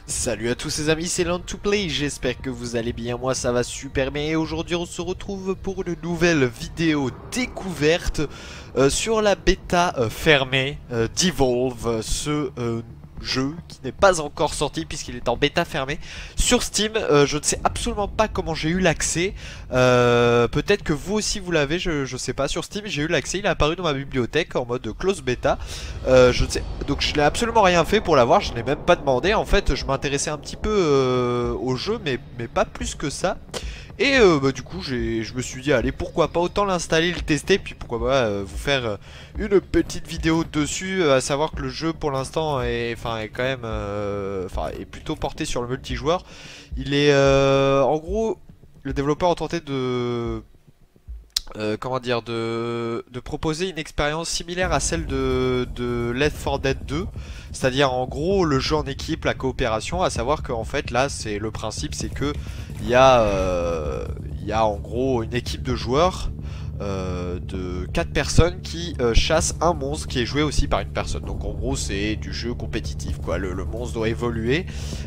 Salut à tous les amis, c'est Land2Play, j'espère que vous allez bien, moi ça va super bien et aujourd'hui on se retrouve pour une nouvelle vidéo découverte sur la bêta fermée d'Evolve, ce jeu qui n'est pas encore sorti puisqu'il est en bêta fermée sur Steam. Je ne sais absolument pas comment j'ai eu l'accès, peut-être que vous aussi vous l'avez, je sais pas. Sur Steam j'ai eu l'accès, il est apparu dans ma bibliothèque en mode close bêta. Je ne sais, donc je n'ai absolument rien fait pour l'avoir, je n'ai même pas demandé. En fait je m'intéressais un petit peu au jeu mais pas plus que ça. Et du coup je me suis dit allez pourquoi pas autant l'installer, le tester, puis pourquoi pas vous faire une petite vidéo dessus, à savoir que le jeu pour l'instant est quand même est plutôt porté sur le multijoueur. Il est en gros, le développeur a tenté de comment dire, de proposer une expérience similaire à celle de Left 4 Dead 2, c'est-à-dire en gros le jeu en équipe, la coopération, à savoir qu'en fait là c'est le principe, c'est que il y a en gros une équipe de joueurs de 4 personnes qui chassent un monstre qui est joué aussi par une personne. Donc en gros c'est du jeu compétitif quoi, le monstre doit évoluer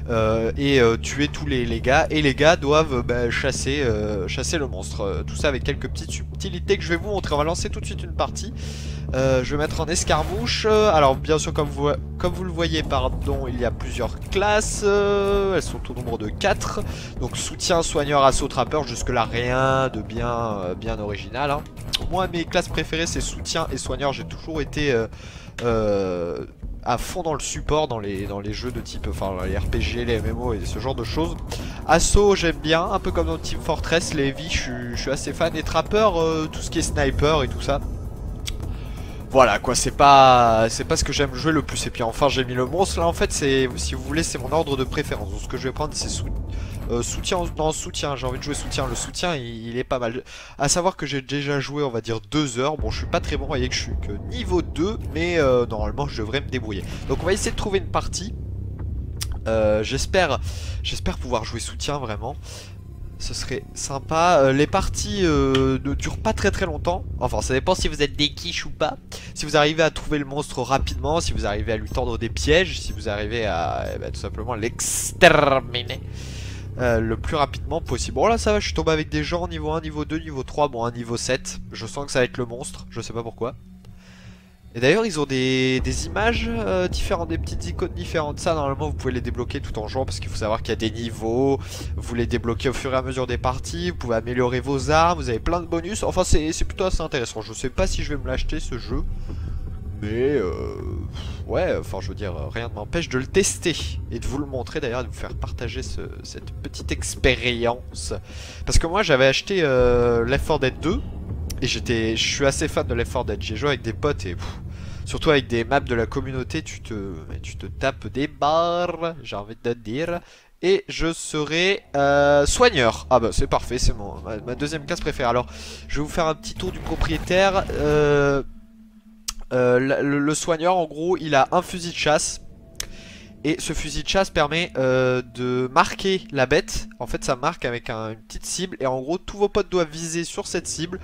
et tuer tous les gars, et les gars doivent chasser le monstre, tout ça avec quelques petites subtilités que je vais vous montrer. On va lancer tout de suite une partie. Je vais mettre en escarmouche. Alors bien sûr comme vous le voyez, pardon, il y a plusieurs classes, elles sont au nombre de 4. Donc soutien, soigneur, assaut, trappeur, jusque là rien de bien original hein. Moi mes classes préférées c'est soutien et soigneur, j'ai toujours été à fond dans le support dans les jeux de type, les RPG, les MMO et ce genre de choses. Assaut j'aime bien, un peu comme dans Team Fortress, les heavy je suis assez fan, et trappeur tout ce qui est sniper et tout ça. Voilà quoi, c'est pas ce que j'aime jouer le plus. Et puis enfin j'ai mis le monstre là, en fait c'est, si vous voulez, c'est mon ordre de préférence. Donc ce que je vais prendre c'est soutien, non soutien, j'ai envie de jouer soutien. Le soutien il est pas mal. À savoir que j'ai déjà joué on va dire 2 heures. Bon je suis pas très bon, vous voyez que je suis que niveau 2, mais normalement je devrais me débrouiller. Donc on va essayer de trouver une partie. J'espère pouvoir jouer soutien vraiment. Ce serait sympa. Les parties ne durent pas très longtemps. Enfin ça dépend si vous êtes des quiches ou pas. Si vous arrivez à trouver le monstre rapidement, si vous arrivez à lui tendre des pièges, si vous arrivez à tout simplement l'exterminer le plus rapidement possible. Bon là ça va, je suis tombé avec des gens niveau 1, niveau 2, niveau 3, bon un niveau 7. Je sens que ça va être le monstre, je sais pas pourquoi. Et d'ailleurs ils ont des images différentes, des petites icônes différentes. Ça normalement vous pouvez les débloquer tout en jouant, parce qu'il faut savoir qu'il y a des niveaux. Vous les débloquez au fur et à mesure des parties. Vous pouvez améliorer vos armes, vous avez plein de bonus. Enfin c'est plutôt assez intéressant. Je sais pas si je vais me l'acheter ce jeu, mais ouais, enfin je veux dire, rien ne m'empêche de le tester et de vous le montrer d'ailleurs, de vous faire partager cette petite expérience. Parce que moi j'avais acheté Left 4 Dead 2 et je suis assez fan de Left 4 Dead. J'ai joué avec des potes et surtout avec des maps de la communauté, tu te tapes des barres, j'ai envie de te dire. Et je serai soigneur. Ah bah c'est parfait, c'est ma deuxième classe préférée. Alors je vais vous faire un petit tour du propriétaire. Le soigneur en gros il a un fusil de chasse. Et ce fusil de chasse permet de marquer la bête. En fait ça marque avec une petite cible. Et en gros tous vos potes doivent viser sur cette cible.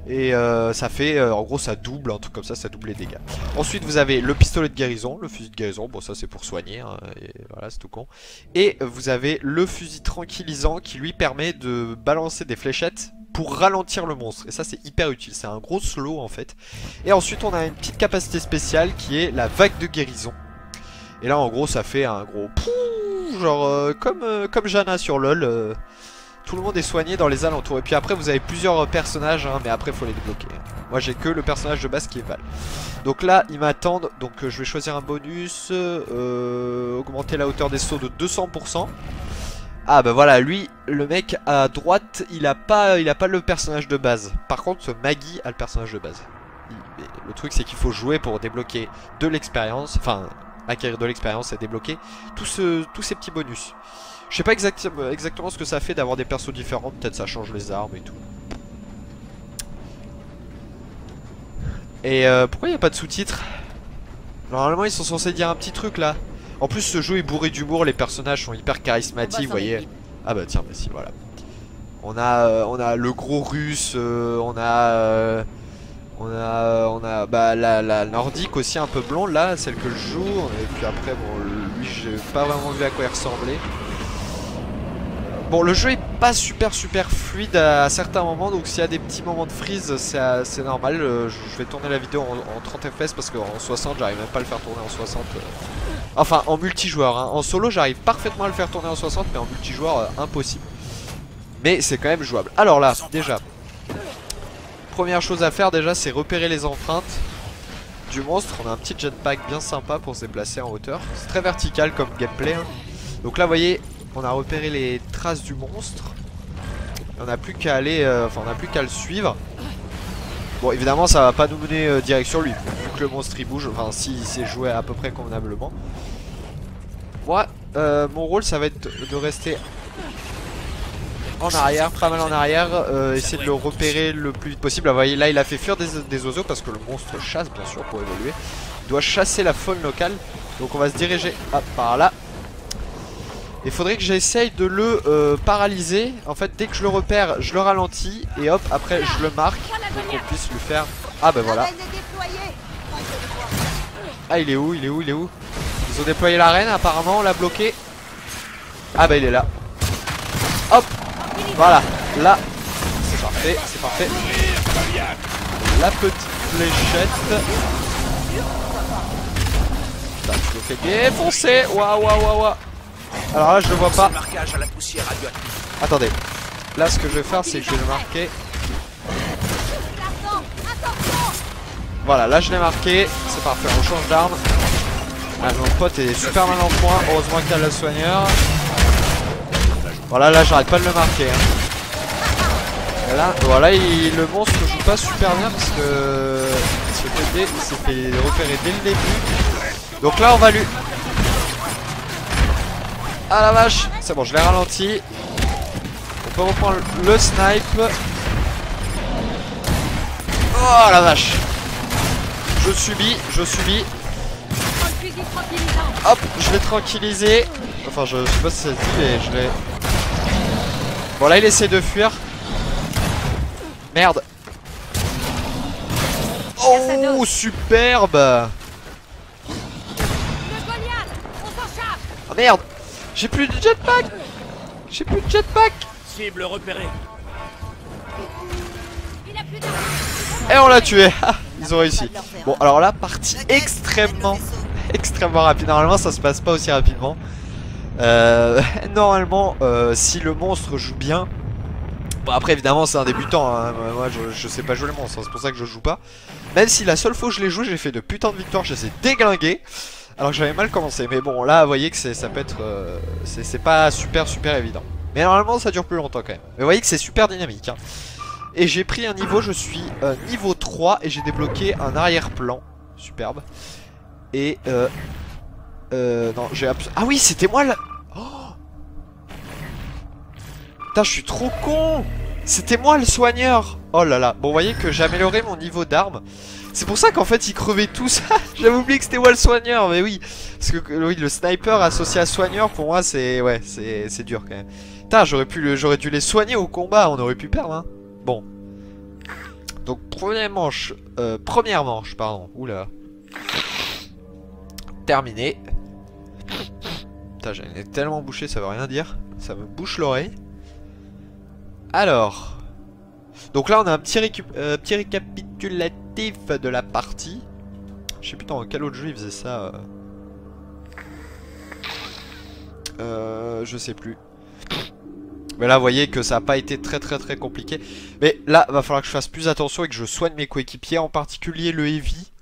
Et ça fait, en gros ça double, un truc comme ça double les dégâts. Ensuite vous avez le pistolet de guérison, le fusil de guérison, bon ça c'est pour soigner hein, et voilà c'est tout con. Et vous avez le fusil tranquillisant qui lui permet de balancer des fléchettes pour ralentir le monstre. Et ça c'est hyper utile, c'est un gros slow en fait. Et ensuite on a une petite capacité spéciale qui est la vague de guérison. Et là en gros ça fait un gros pouf, genre comme Janna sur LoL. Tout le monde est soigné dans les alentours. Et puis après vous avez plusieurs personnages hein, mais après il faut les débloquer. Moi j'ai que le personnage de base qui est Val. Donc là ils m'attendent. Donc je vais choisir un bonus, augmenter la hauteur des sauts de 200%. Ah bah voilà, lui le mec à droite il a pas le personnage de base. Par contre ce Maggie a le personnage de base. Le truc c'est qu'il faut jouer pour débloquer de l'expérience. Enfin acquérir de l'expérience et débloquer tous ces petits bonus. Je sais pas exactement ce que ça fait d'avoir des persos différents. Peut-être ça change les armes et tout. Et pourquoi il n'y a pas de sous-titres? Normalement ils sont censés dire un petit truc là. En plus ce jeu est bourré d'humour, les personnages sont hyper charismatiques, vous voyez. Ah bah tiens, mais si, voilà. On a le gros russe, on a On a bah, la nordique aussi un peu blonde là, celle que je joue. Et puis après, bon, lui, j'ai pas vraiment vu à quoi il ressemblait. Bon, le jeu est pas super fluide à certains moments, donc s'il y a des petits moments de freeze, c'est normal. Je vais tourner la vidéo en 30 fps parce qu'en 60, j'arrive même pas à le faire tourner en 60. Enfin, en multijoueur. Hein. En solo, j'arrive parfaitement à le faire tourner en 60, mais en multijoueur, impossible. Mais c'est quand même jouable. Alors là, déjà, première chose à faire, déjà, c'est repérer les empreintes du monstre. On a un petit jetpack bien sympa pour se déplacer en hauteur. C'est très vertical comme gameplay. Hein. Donc là, vous voyez, on a repéré les traces du monstre. On n'a plus qu'à aller, on n'a plus qu'à le suivre. Bon, évidemment, ça va pas nous mener direct sur lui. Vu que le monstre il bouge, enfin, s'il s'est joué à peu près convenablement. Moi, mon rôle, ça va être de rester en arrière, pas mal en arrière, essayer de le repérer le plus vite possible. Vous voyez, là, il a fait fuir des oiseaux parce que le monstre chasse, bien sûr, pour évoluer. Il doit chasser la faune locale. Donc, on va se diriger par là. Il faudrait que j'essaye de le paralyser. En fait, dès que je le repère, je le ralentis. Et hop, après, je le marque pour qu'on puisse lui faire... Ah, ben voilà. Ah, il est où? Il est où? Il est où? Ils ont déployé l'arène, apparemment, on l'a bloqué. Ah, bah, il est là. Hop. Voilà. Là. C'est parfait, c'est parfait. La petite fléchette. Putain, je le fais défoncer. Waouh, waouh, waouh, waouh. Alors là, je le vois pas. Attendez. Là, ce que je vais faire, c'est que je vais le marquer. Voilà, là, je l'ai marqué. C'est parfait, on change d'arme. Ah, mon pote est super mal en point. Heureusement qu'il y a le soigneur. Voilà, là, j'arrête pas de le marquer. Hein. Et là, voilà, le monstre joue pas super bien parce que il s'est fait repérer dès le début. Donc là, on va lui... Ah la vache, c'est bon, je l'ai ralenti. On peut reprendre le snipe. Oh la vache. Je subis. Hop, je l'ai tranquillisé. Enfin, je sais pas si ça se dit, mais je l'ai... Bon là, il essaie de fuir. Merde. Oh, superbe. Oh merde. J'ai plus de jetpack. Cible repérée. Et on l'a tué. Ils ont réussi. Bon, alors là, partie extrêmement rapide. Normalement, ça se passe pas aussi rapidement. Normalement, si le monstre joue bien... Bon, après, évidemment, c'est un débutant. Hein. Moi, je sais pas jouer le monstre. Hein. C'est pour ça que je joue pas. Même si la seule fois où je l'ai joué, j'ai fait de putains de victoires. Je les ai déglingués. Alors que j'avais mal commencé, mais bon là vous voyez que ça peut être c'est pas super évident. Mais normalement ça dure plus longtemps quand même. Mais vous voyez que c'est super dynamique hein. Et j'ai pris un niveau, je suis niveau 3 et j'ai débloqué un arrière-plan. Superbe. Et non j'ai ah oui c'était moi là. Oh putain je suis trop con. C'était moi le soigneur. Oh là là. Bon vous voyez que j'ai amélioré mon niveau d'arme. C'est pour ça qu'en fait ils crevaient tous. J'avais oublié que c'était moi le soigneur, mais oui. Parce que oui, le sniper associé à soigneur, pour moi c'est... Ouais, c'est dur quand même. Putain, j'aurais dû les soigner au combat, on aurait pu perdre hein. Bon. Donc première manche, pardon. Oula. Terminé. Putain, j'en ai tellement bouché, ça veut rien dire. Ça me bouche l'oreille. Alors... Donc là on a un petit récapitulatif de la partie. Je sais plus dans quel autre jeu il faisait ça. Je sais plus. Mais là vous voyez que ça n'a pas été très compliqué. Mais là va falloir que je fasse plus attention et que je soigne mes coéquipiers. En particulier le Heavy.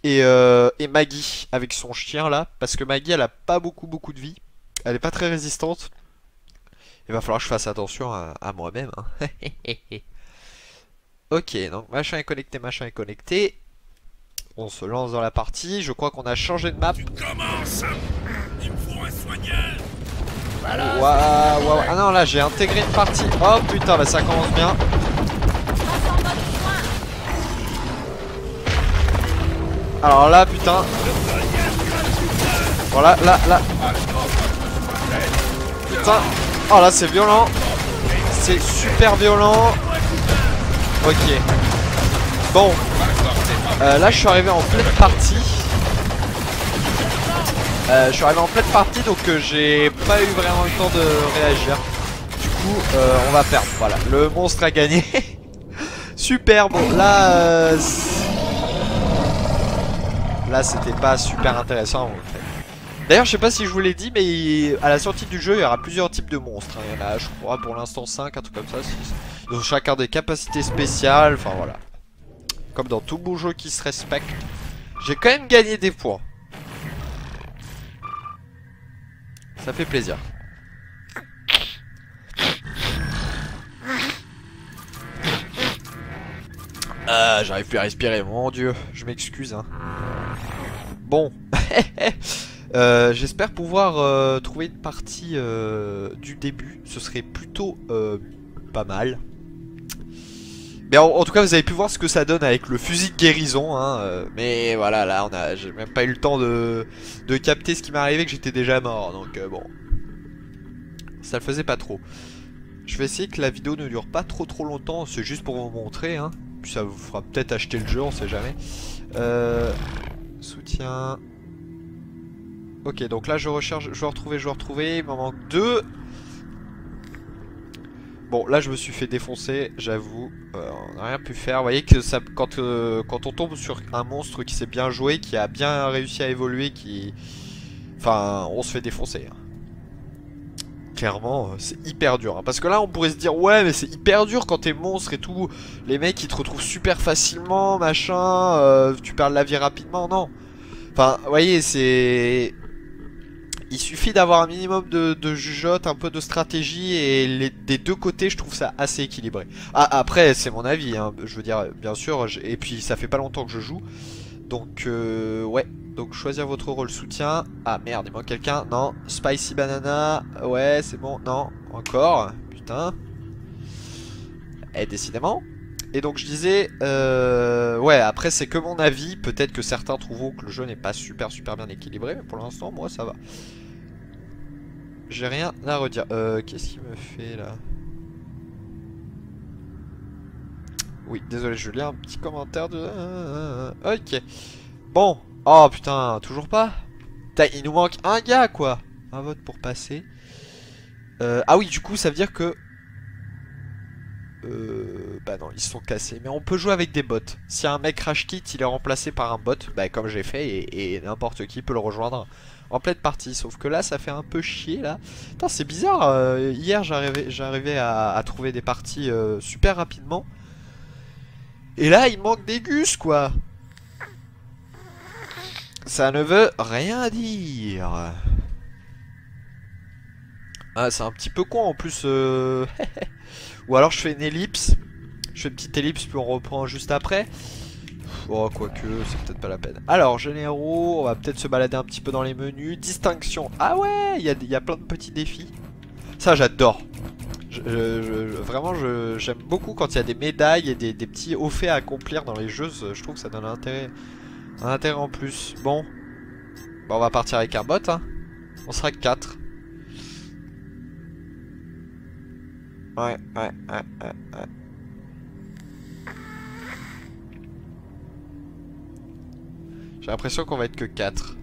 Et Maggie avec son chien là. Parce que Maggie elle a pas beaucoup de vie. Elle est pas très résistante. Il va falloir que je fasse attention à moi-même. Hein. Ok, donc machin est connecté. On se lance dans la partie. Je crois qu'on a changé de map. Tu commences. Il me faut un soigneur. Voilà. Waouh. Ah non, là j'ai intégré une partie. Oh putain, bah ça commence bien. Alors là, putain. Voilà, là. Putain. Oh là c'est violent. C'est super violent. Ok. Bon. Là je suis arrivé en pleine partie. Donc j'ai pas eu vraiment le temps de réagir. Du coup on va perdre. Voilà, le monstre a gagné. Super, bon là là c'était pas super intéressant. D'ailleurs je sais pas si je vous l'ai dit, mais à la sortie du jeu il y aura plusieurs types de monstres. Il y en a je crois pour l'instant 5, un truc comme ça. Ils ont chacun des capacités spéciales, enfin voilà. Comme dans tout beau jeu qui se respecte. J'ai quand même gagné des points. Ça fait plaisir. J'arrive plus à respirer, mon dieu. Je m'excuse hein. Bon. J'espère pouvoir trouver une partie du début. Ce serait plutôt pas mal. Mais en tout cas vous avez pu voir ce que ça donne avec le fusil de guérison hein, mais voilà là j'ai même pas eu le temps de capter ce qui m'est arrivé, que j'étais déjà mort. Donc bon, ça le faisait pas trop. Je vais essayer que la vidéo ne dure pas trop longtemps. C'est juste pour vous montrer hein. Puis ça vous fera peut-être acheter le jeu, on sait jamais. Soutien. Ok, donc là je recherche, je vais retrouver, il m'en manque 2. Bon, là je me suis fait défoncer, j'avoue, on n'a rien pu faire. Vous voyez que ça, quand on tombe sur un monstre qui s'est bien joué, qui a bien réussi à évoluer, enfin, on se fait défoncer. Hein. Clairement, c'est hyper dur. Hein. Parce que là, on pourrait se dire, ouais, mais c'est hyper dur quand t'es monstre et tout. Les mecs, ils te retrouvent super facilement, machin, tu perds la vie rapidement, non. Enfin, vous voyez, c'est... Il suffit d'avoir un minimum de jugeote, un peu de stratégie, et des deux côtés je trouve ça assez équilibré. Ah, après c'est mon avis, hein, je veux dire bien sûr, et puis ça fait pas longtemps que je joue. Donc ouais, donc choisir votre rôle soutien. Ah merde, il manque quelqu'un, non. Spicy banana, ouais c'est bon, non, encore, putain. Et décidément. Et donc je disais, ouais après c'est que mon avis, peut-être que certains trouveront que le jeu n'est pas super bien équilibré, mais pour l'instant moi ça va. J'ai rien à redire. Qu'est-ce qu'il me fait là? Oui, désolé, je lis un petit commentaire de... Ok. Bon. Oh putain, toujours pas? Putain, il nous manque un gars quoi. Un vote pour passer. Ah oui, du coup, ça veut dire que... bah non, ils se sont cassés. Mais on peut jouer avec des bots. Si un mec crash kit, il est remplacé par un bot, bah comme j'ai fait, et n'importe qui peut le rejoindre en pleine partie. Sauf que là, ça fait un peu chier là. Putain, c'est bizarre. Hier, j'arrivais à trouver des parties super rapidement. Et là, il manque des gus quoi. Ça ne veut rien dire. Ah, c'est un petit peu con en plus. Ou alors je fais une ellipse. Je fais une petite ellipse puis on reprend juste après. Oh quoique c'est peut-être pas la peine. Alors généraux, on va peut-être se balader un petit peu dans les menus. Distinction. Ah ouais, il y a plein de petits défis. Ça j'adore. Vraiment j'aime beaucoup quand il y a des médailles et des petits hauts faits à accomplir dans les jeux. Je trouve que ça donne un intérêt en plus. Bon. On va partir avec un bot hein. On sera 4. Ouais. J'ai l'impression qu'on va être que 4.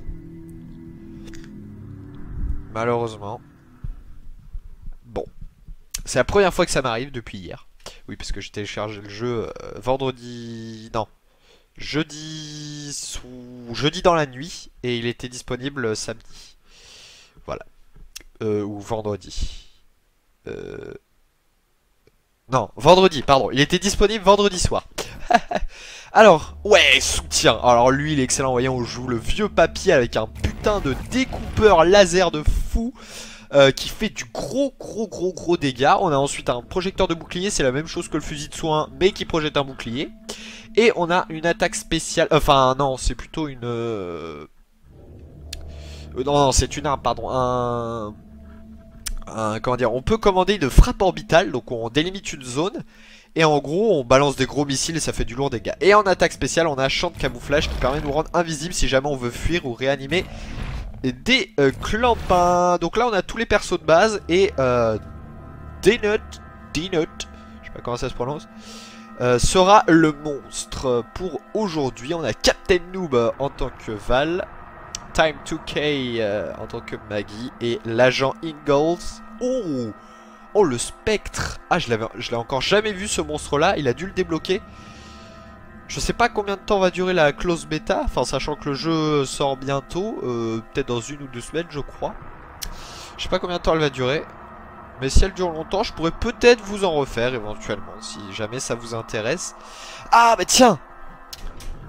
Malheureusement. Bon. C'est la première fois que ça m'arrive depuis hier. Oui, parce que j'ai téléchargé le jeu vendredi... Non. Jeudi dans la nuit. Et il était disponible samedi. Voilà. Ou vendredi. Non, vendredi, pardon. Il était disponible vendredi soir. Alors, ouais, soutien. Alors lui, il est excellent. Voyons, on joue le vieux papy avec un putain de découpeur laser de fou qui fait du gros dégâts. On a ensuite un projecteur de bouclier. C'est la même chose que le fusil de soin, mais qui projette un bouclier. Et on a une attaque spéciale. Enfin, non, c'est plutôt une... non, c'est une arme, pardon. Comment dire, on peut commander une frappe orbitale, donc on délimite une zone et en gros on balance des gros missiles et ça fait du lourd dégât. Et en attaque spéciale on a champ de camouflage qui permet de nous rendre invisibles si jamais on veut fuir ou réanimer des clampins. Donc là on a tous les persos de base et D-Nut, je sais pas comment ça se prononce, sera le monstre pour aujourd'hui. On a Captain Noob en tant que Val, Time 2K en tant que Maggie et l'agent Ingalls. Oh le spectre. Ah je l'ai encore jamais vu ce monstre là. Il a dû le débloquer. Je sais pas combien de temps va durer la close bêta. Enfin sachant que le jeu sort bientôt. Peut-être dans 1 ou 2 semaines je crois. Je sais pas combien de temps elle va durer. Mais si elle dure longtemps, je pourrais peut-être vous en refaire éventuellement, si jamais ça vous intéresse. Ah bah tiens,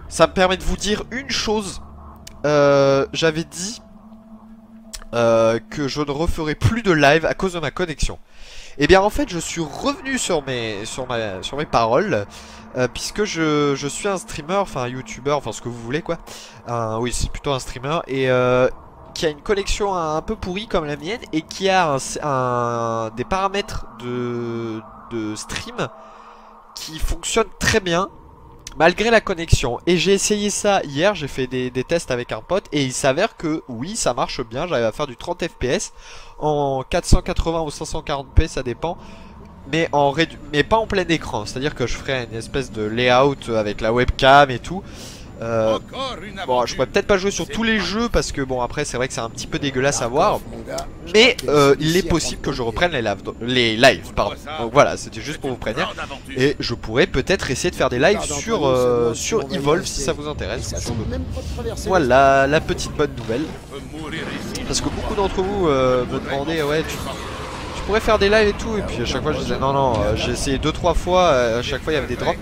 ça me permet de vous dire une chose. J'avais dit que je ne referai plus de live à cause de ma connexion. Et bien en fait je suis revenu sur mes paroles. Puisque je suis un streamer, enfin un youtubeur, enfin ce que vous voulez quoi. Oui c'est plutôt un streamer. Et qui a une connexion un peu pourrie comme la mienne et qui a des paramètres de stream qui fonctionnent très bien malgré la connexion. Et j'ai essayé ça hier, j'ai fait des tests avec un pote et il s'avère que oui ça marche bien, j'arrive à faire du 30 fps en 480 ou 540p ça dépend. Mais pas en plein écran, c'est à dire que je ferai une espèce de layout avec la webcam et tout. Bon, je pourrais peut-être pas jouer sur tous les jeux parce que bon après c'est vrai que c'est un petit peu dégueulasse à voir. Mais il est possible que je reprenne les lives pardon. Donc voilà, c'était juste pour vous prévenir. Et je pourrais peut-être essayer de faire des lives sur Evolve si ça vous intéresse. Voilà la petite bonne nouvelle. Parce que beaucoup d'entre vous me demandaient ouais tu pourrais faire des lives et tout. Et puis à chaque fois je disais non j'ai essayé 2-3 fois, à chaque fois il y avait des drops.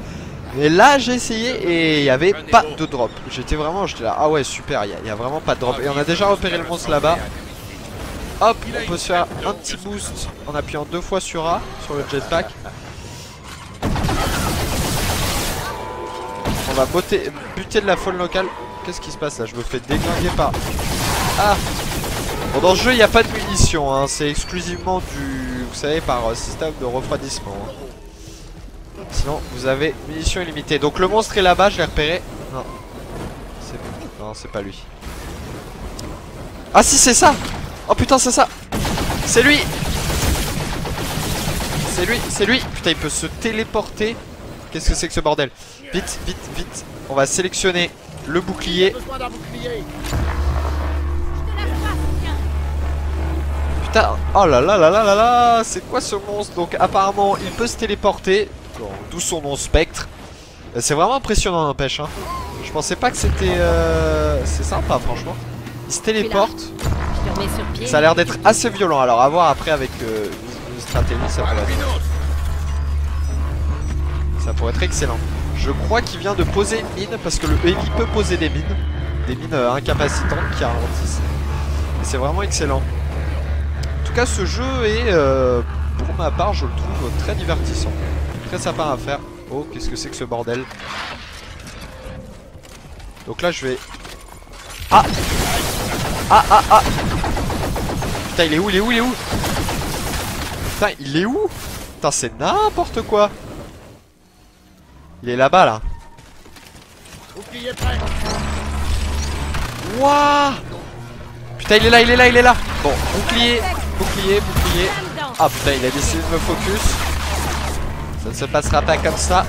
Et là j'ai essayé et il n'y avait pas de drop. J'étais là, ah ouais super, il n'y a vraiment pas de drop. Et on a déjà repéré le monstre là-bas. Hop, on peut se faire un petit boost en appuyant 2 fois sur A, sur le jetpack. On va buter de la faune locale. Qu'est-ce qui se passe là? Je me fais déglinguer par... Ah bon, dans ce jeu il n'y a pas de munitions hein. C'est exclusivement vous savez, par système de refroidissement hein. Sinon vous avez munitions illimitées. Donc le monstre est là-bas, je l'ai repéré. Non c'est pas lui. Ah si c'est ça. Oh putain c'est ça. C'est lui. C'est lui. Putain il peut se téléporter. Qu'est-ce que c'est que ce bordel? Vite. On va sélectionner le bouclier. Putain. Oh là là. C'est quoi ce monstre? Donc apparemment il peut se téléporter. D'où son nom spectre. C'est vraiment impressionnant n'empêche hein. Je pensais pas que c'était c'est sympa franchement. Il se téléporte. Ça a l'air d'être assez violent. Alors à voir après avec une stratégie ça pourrait être excellent. Je crois qu'il vient de poser une mine. Parce que le heavy peut poser des mines incapacitantes qui ralentissent. Et c'est vraiment excellent. En tout cas ce jeu est pour ma part je le trouve très divertissant. Très sympa à faire. Oh qu'est-ce que c'est que ce bordel. Donc là je vais... Ah. Putain il est où Putain il est où? Putain c'est n'importe quoi. Il est là-bas là. Wouah. Putain il est là. Bon bouclier. Ah putain il a décidé de me focus. Ça ne se passera pas comme ça.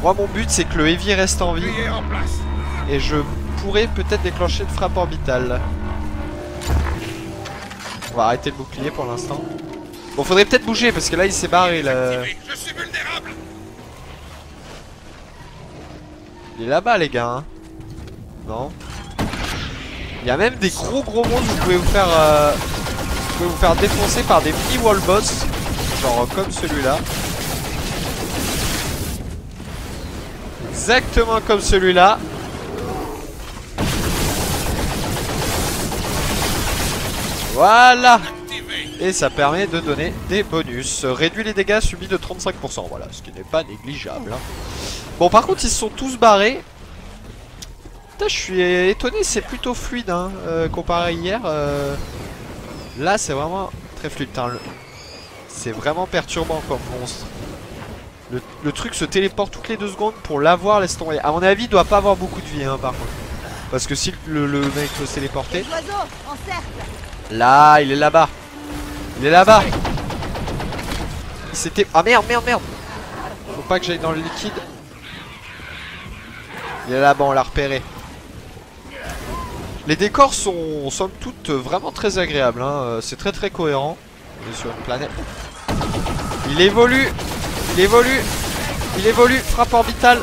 Moi mon but c'est que le heavy reste en vie. Et je pourrais peut-être déclencher une frappe orbitale. On va arrêter le bouclier pour l'instant. Bon faudrait peut-être bouger parce que là il s'est barré là. Je suis vulnérable. Il est là-bas les gars hein. Non. Il y a même des gros monstres. Vous pouvez vous faire défoncer par des mini wall boss. Genre comme celui-là. Exactement comme celui-là. Voilà. Et ça permet de donner des bonus. Réduit les dégâts subis de 35%. Voilà, ce qui n'est pas négligeable hein. Bon par contre ils se sont tous barrés. Putain je suis étonné, c'est plutôt fluide hein, comparé à hier. Là c'est vraiment très fluide. C'est vraiment perturbant comme monstre. Le truc se téléporte toutes les 2 secondes pour l'avoir, laisse tomber. À mon avis il doit pas avoir beaucoup de vie hein, par contre. Parce que si le mec peut se téléporter. Là il est là-bas. Il s'était... Ah merde. Faut pas que j'aille dans le liquide. Il est là-bas, on l'a repéré. Les décors sont somme toute vraiment très agréables, hein. C'est très très cohérent. On est sur une planète. Il évolue. Il évolue. Il évolue. Frappe orbitale.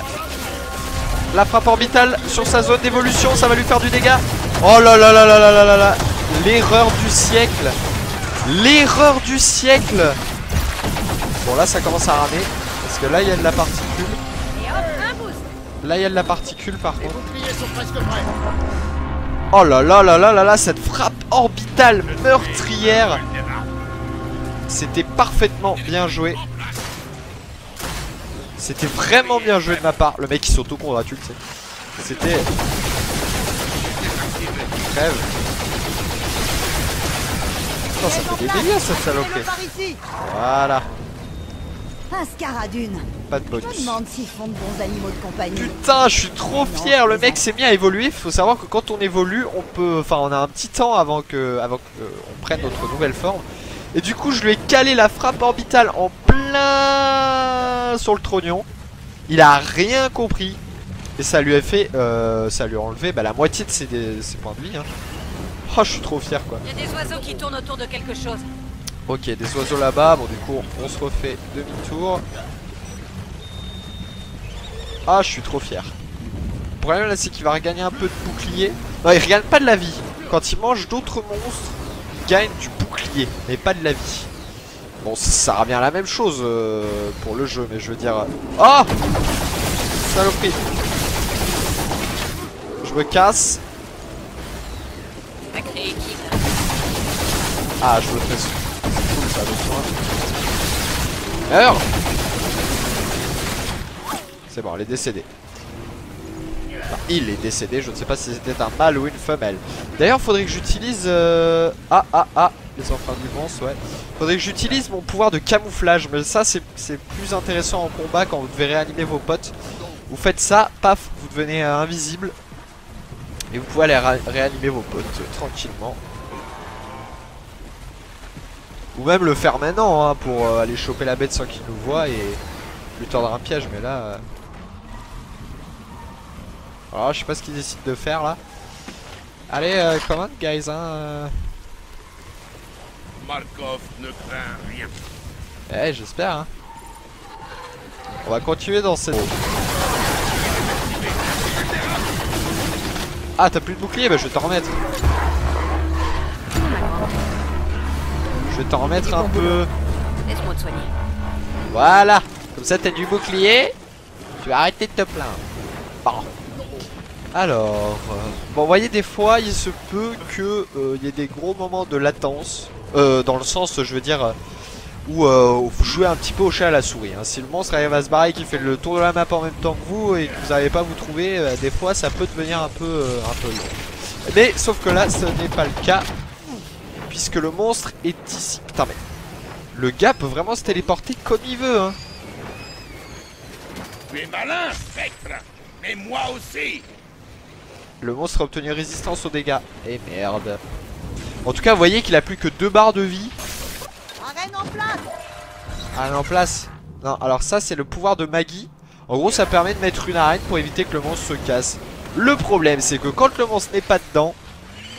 La frappe orbitale sur sa zone d'évolution, ça va lui faire du dégât. Oh là là là là là là là là. L'erreur du siècle. L'erreur du siècle. Bon là ça commence à ramer. Parce que là il y a de la particule. Là il y a de la particule par contre. Oh là là là là là là. Cette frappe orbitale meurtrière. C'était parfaitement bien joué. C'était vraiment bien joué de ma part. Le mec il s'auto-congratule, tu sais. C'était... Crève. Non, ça fait des dégâts cette saloperie. Voilà. Un Scaradune. Pas de Je bonus. me demande s'ils font de bons animaux de compagnie. Putain, je suis trop fier. Le mec s'est mis à évoluer. Faut savoir que quand on évolue, on peut... Enfin, on a un petit temps avant que on prenne notre nouvelle forme. Et du coup, je lui ai calé la frappe orbitale en plein sur le trognon. Il a rien compris. Et ça lui a fait... ça lui a enlevé la moitié de ses points de vie. Hein. Oh, je suis trop fier, quoi. Il y a des oiseaux qui tournent autour de quelque chose. Ok, des oiseaux là-bas. Bon, du coup, on se refait demi-tour. Ah, je suis trop fier. Le problème, là, c'est qu'il va regagner un peu de bouclier. Non, il regagne pas de la vie. Quand il mange d'autres monstres, il gagne du bouclier, mais pas de la vie. Bon, ça revient à la même chose pour le jeu, mais je veux dire... Oh, saloperie. Je me casse. Sacrée équipe. Ah, je me fais... C'est cool, ça, besoin. Meurs. C'est bon, elle est décédée. Enfin, il est décédé, je ne sais pas si c'était un mâle ou une femelle. D'ailleurs, faudrait que j'utilise... les enfants du monstre, ouais. Faudrait que j'utilise mon pouvoir de camouflage. Mais ça, c'est plus intéressant en combat quand vous devez réanimer vos potes. Vous faites ça, paf, vous devenez invisible. Et vous pouvez aller réanimer vos potes tranquillement. Ou même le faire maintenant, hein, pour aller choper la bête sans qu'il nous voie et lui tordre un piège. Mais là... Alors, je sais pas ce qu'il décide de faire là. Allez, command guys, hein. Markov ne craint rien. Eh, j'espère, hein. On va continuer dans cette... Ah, t'as plus de bouclier? Bah, je vais t'en remettre. Je vais t'en remettre un peu. Laisse-moi te soigner. Voilà. Comme ça, t'as du bouclier. Tu vas arrêter de te plaindre. Bon. Alors... bon, vous voyez, des fois, il se peut que il y ait des gros moments de latence. Dans le sens, je veux dire... où vous jouez un petit peu au chat à la souris, hein. Si le monstre arrive à se barrer et qu'il fait le tour de la map en même temps que vous et que vous n'arrivez pas à vous trouver, des fois ça peut devenir un peu long. Mais sauf que là ce n'est pas le cas, puisque le monstre est ici. Putain, mais le gars peut vraiment se téléporter comme il veut, hein. Tu es malin, Spectre, mais moi aussi. Le monstre a obtenu résistance aux dégâts. Et merde. En tout cas, vous voyez qu'il a plus que 2 barres de vie. Arène en place. Arène en place. Non, alors ça c'est le pouvoir de Maggie. En gros, ça permet de mettre une arène pour éviter que le monstre se casse. Le problème, c'est que quand le monstre n'est pas dedans,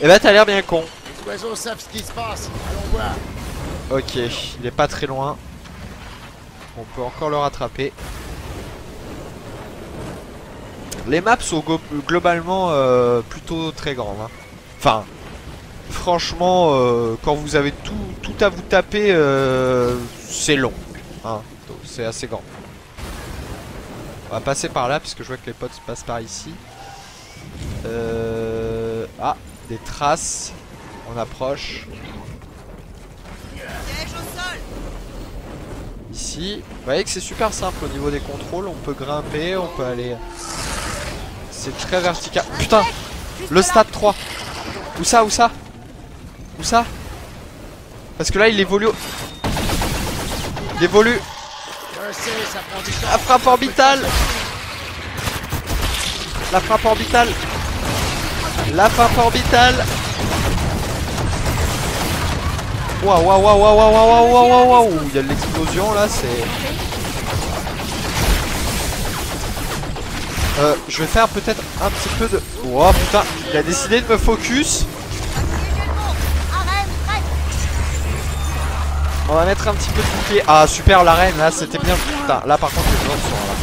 eh ben t'as l'air bien con. Les oiseaux savent ce qui se passe. Allons voir. Ok, il est pas très loin. On peut encore le rattraper. Les maps sont globalement plutôt très grandes, hein. Enfin, franchement, quand vous avez tout à vous taper, c'est long, hein. C'est assez grand. On va passer par là, puisque je vois que les potes passent par ici. Ah, des traces. On approche. Ici, vous voyez que c'est super simple au niveau des contrôles. On peut grimper, on peut aller... C'est très vertical. Putain, le stade 3. Où ça, où ça? Où ça? Parce que là, il évolue... Il évolue. La frappe orbitale. La frappe orbitale. La frappe orbitale. Waouh, waouh, waouh, waouh, waouh, waouh, waouh, waouh. Il y a de l'explosion là, c'est... Je vais faire peut-être un petit peu de... Oh putain, il a décidé de me focus. On va mettre un petit peu de bouclier. Ah super, la reine là c'était bien. Putain, là par contre j'ai besoin de soin là.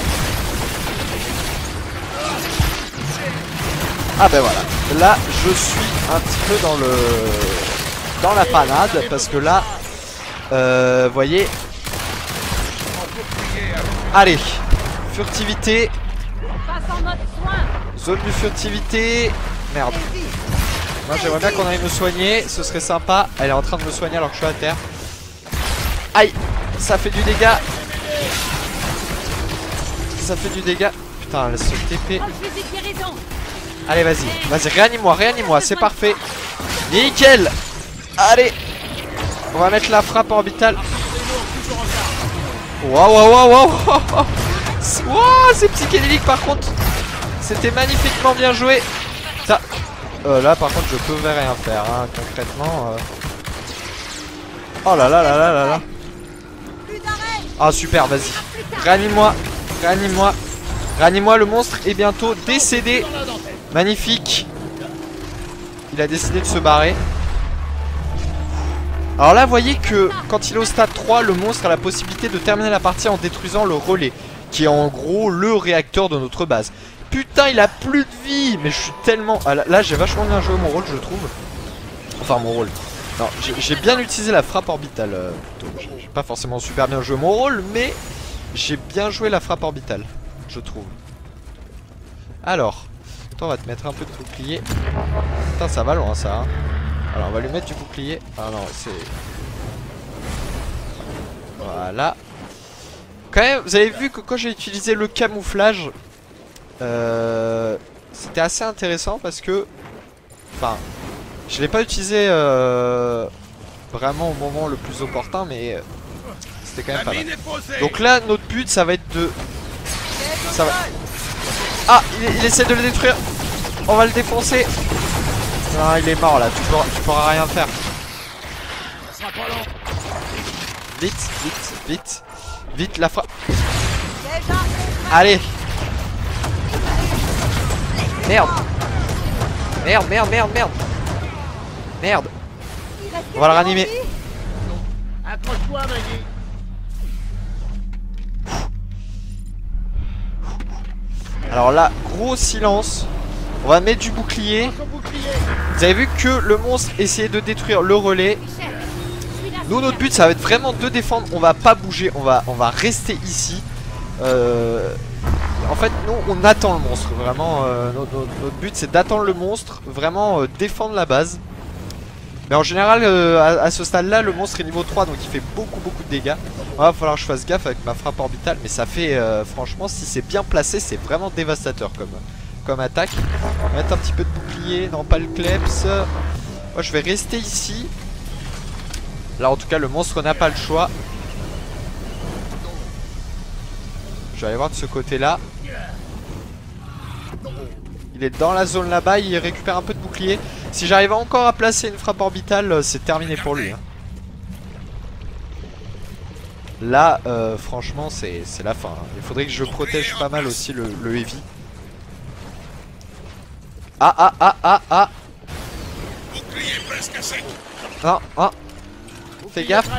Ah ben voilà. Là je suis un petit peu dans la panade parce que là voyez. Allez, furtivité. Zone de furtivité. Merde. Moi j'aimerais bien qu'on aille me soigner, ce serait sympa. Elle est en train de me soigner alors que je suis à terre. Aïe, ça fait du dégât. Ça fait du dégât. Putain, elle se TP. Allez, vas-y, vas-y, réanime-moi, c'est parfait. Nickel. Allez, on va mettre la frappe orbitale. Waouh. Waouh, c'est psychédélique par contre. C'était magnifiquement bien joué. Ça, là par contre je peux rien faire hein, concrètement. Oh là là. Ah super, vas-y. Réanime-moi. Le monstre est bientôt décédé. Magnifique. Il a décidé de se barrer. Alors là, vous voyez que quand il est au stade 3, le monstre a la possibilité de terminer la partie en détruisant le relais, qui est en gros le réacteur de notre base. Putain, il a plus de vie. Mais je suis tellement... Ah, là, j'ai vachement bien joué mon rôle, je trouve. Enfin, mon rôle. Non, j'ai bien utilisé la frappe orbitale. J'ai pas forcément super bien joué mon rôle, mais j'ai bien joué la frappe orbitale, je trouve. Alors, toi, on va te mettre un peu de bouclier. Putain, ça va loin ça. Hein. Alors, on va lui mettre du bouclier. Ah non, c'est... Voilà. Quand même, vous avez vu que quand j'ai utilisé le camouflage, c'était assez intéressant parce que... Enfin... Je l'ai pas utilisé vraiment au moment le plus opportun, mais c'était quand même pas mal. Donc là, notre but, ça va être de... Ça va... Ah, il essaie de le détruire. On va le défoncer. Non, il est mort là, tu pourras rien faire. Vite, la frappe. Allez. Merde. On va le ranimer. Accroche-toi, Maggie. Alors là, gros silence. On va mettre du bouclier. Vous avez vu que le monstre essayait de détruire le relais. Nous, notre but, ça va être vraiment de défendre. On va pas bouger, on va rester ici. En fait, nous, on attend le monstre. Vraiment, notre but, c'est d'attendre le monstre. Vraiment, défendre la base. Mais en général, à ce stade-là, le monstre est niveau 3, donc il fait beaucoup de dégâts. Il va falloir que je fasse gaffe avec ma frappe orbitale. Mais ça fait, franchement, si c'est bien placé, c'est vraiment dévastateur comme attaque. On va mettre un petit peu de bouclier. Non, pas le kleps. Moi, je vais rester ici. Là, en tout cas, le monstre n'a pas le choix. Je vais aller voir de ce côté-là. Il est dans la zone là-bas, il récupère un peu de bouclier. Si j'arrive encore à placer une frappe orbitale, c'est terminé pour lui. Hein. Là, franchement, c'est la fin. Hein. Il faudrait que je protège pas mal aussi le heavy. Ah. Non. Fais gaffe.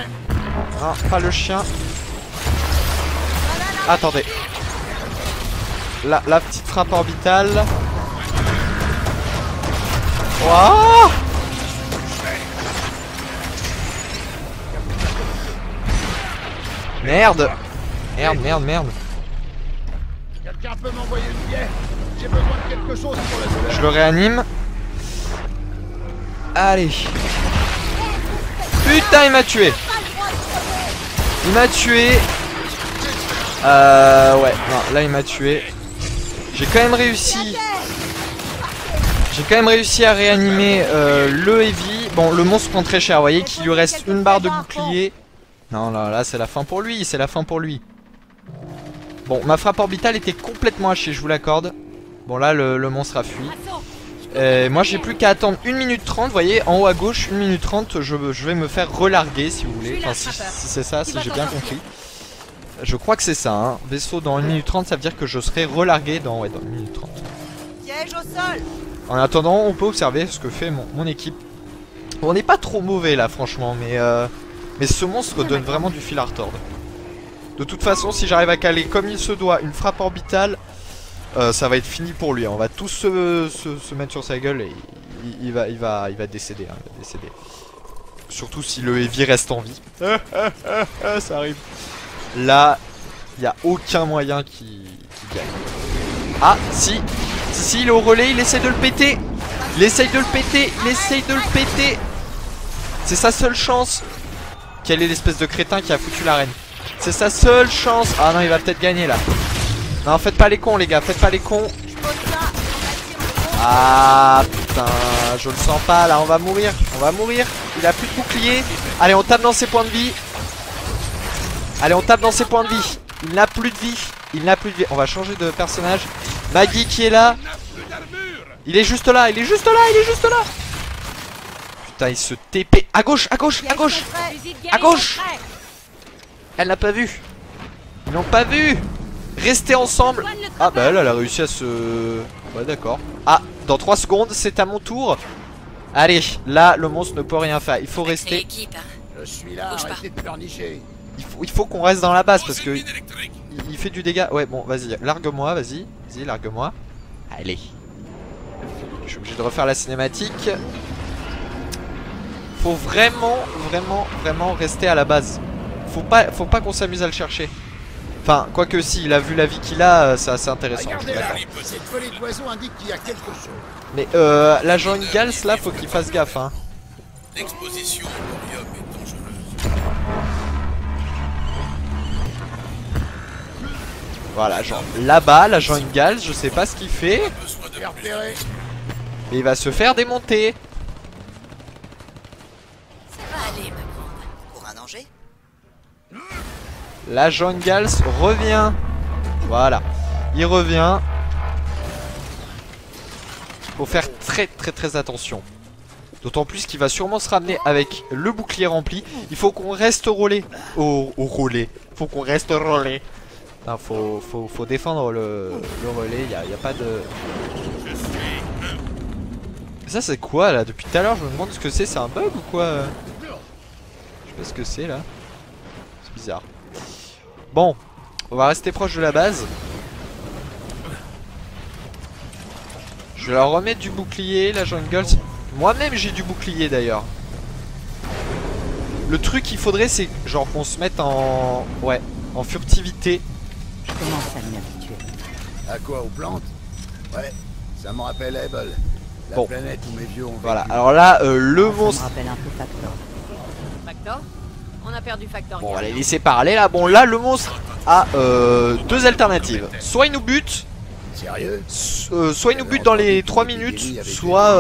Non, pas le chien. Attendez. La petite frappe orbitale. Wouah! Merde. Quelqu'un peut m'envoyer une bière? J'ai besoin de quelque chose pour la douleur. Je le réanime. Allez. Putain, il m'a tué. Ouais, non, là il m'a tué. J'ai quand même réussi à réanimer le heavy. Bon, le monstre prend très cher, vous voyez qu'il lui reste une barre de bouclier. Non, là c'est la fin pour lui, Bon, ma frappe orbitale était complètement hachée, je vous l'accorde. Bon, là le monstre a fui. Moi j'ai plus qu'à attendre 1 minute 30, vous voyez, en haut à gauche, 1 minute 30, je vais me faire relarguer si vous voulez. Enfin, si c'est ça, si j'ai bien compris. Je crois que c'est ça, hein. Vaisseau dans 1 minute 30, ça veut dire que je serai relargué dans, ouais, dans 1 minute 30. Piège au sol. En attendant, on peut observer ce que fait mon équipe. Bon, on n'est pas trop mauvais là, franchement, mais ce monstre donne vraiment du fil à retordre. De toute façon, si j'arrive à caler comme il se doit une frappe orbitale, ça va être fini pour lui. On va tous se mettre sur sa gueule et il va décéder, hein, il va décéder. Surtout si le Heavy reste en vie. Ça arrive. Là, il n'y a aucun moyen qui gagne. Ah, si, il est au relais, il essaie de le péter. Il essaye de le péter, C'est sa seule chance. Quelle est l'espèce de crétin qui a foutu la reine? C'est sa seule chance. Ah non, il va peut-être gagner là. Non, faites pas les cons les gars, faites pas les cons. Ah putain, je le sens pas là, on va mourir. Il a plus de bouclier. Allez, on tape dans ses points de vie. Il n'a plus de vie. On va changer de personnage. Maggie qui est là. Il est juste là. Putain, il se TP. À gauche. Elle l'a pas vu. Ils l'ont pas vu. Restez ensemble. Ah bah elle a réussi à se... Ouais d'accord. Ah, dans 3 secondes, c'est à mon tour. Allez, là, le monstre ne peut rien faire. Il faut rester... Je suis là, arrêtez de pleurnicher. Il faut qu'on reste dans la base parce que... Il fait du dégât. Ouais, bon, vas-y, largue-moi, vas-y, largue-moi. Allez. Je suis obligé de refaire la cinématique. Faut vraiment rester à la base. Faut pas qu'on s'amuse à le chercher. Enfin, quoique si, il a vu la vie qu'il a, c'est assez intéressant. Regardez là, cette volée d'oiseaux indique qu'il y a quelque chose. Mais l'agent Ingalls là, faut qu'il fasse gaffe, hein. L'exposition au thorium est dangereuse. Voilà, genre là-bas, l'agent Ingalls, je sais pas ce qu'il fait. Mais il va se faire démonter. Ça va aller, ma grande. Pour un danger. L'agent Ingalls revient. Voilà, il revient. Faut faire très attention. D'autant plus qu'il va sûrement se ramener avec le bouclier rempli. Il faut qu'on reste au relais. Au relais. Faut qu'on reste au relais. Non, faut défendre le relais. Y a pas de... Ça c'est quoi là? Depuis tout à l'heure je me demande ce que c'est. C'est un bug ou quoi? Je sais pas ce que c'est là. C'est bizarre. Bon, on va rester proche de la base. Je vais leur remettre du bouclier, la jungle. Moi-même j'ai du bouclier d'ailleurs. Le truc qu'il faudrait c'est genre qu'on se mette en... Ouais, en furtivité. Je commence à m'y habituer. À quoi? Aux plantes? Ouais, ça me rappelle Able. La Bon. planète où mes vieux ont vécu. Voilà, alors là, le Ça me monstre... rappelle un peu Factor. Factor? On a perdu Factor. Bon, on va les laisser parler là. Bon, là, le monstre a 2 alternatives. Soit il nous bute, Sérieux? soit il nous bute dans les 3 minutes, soit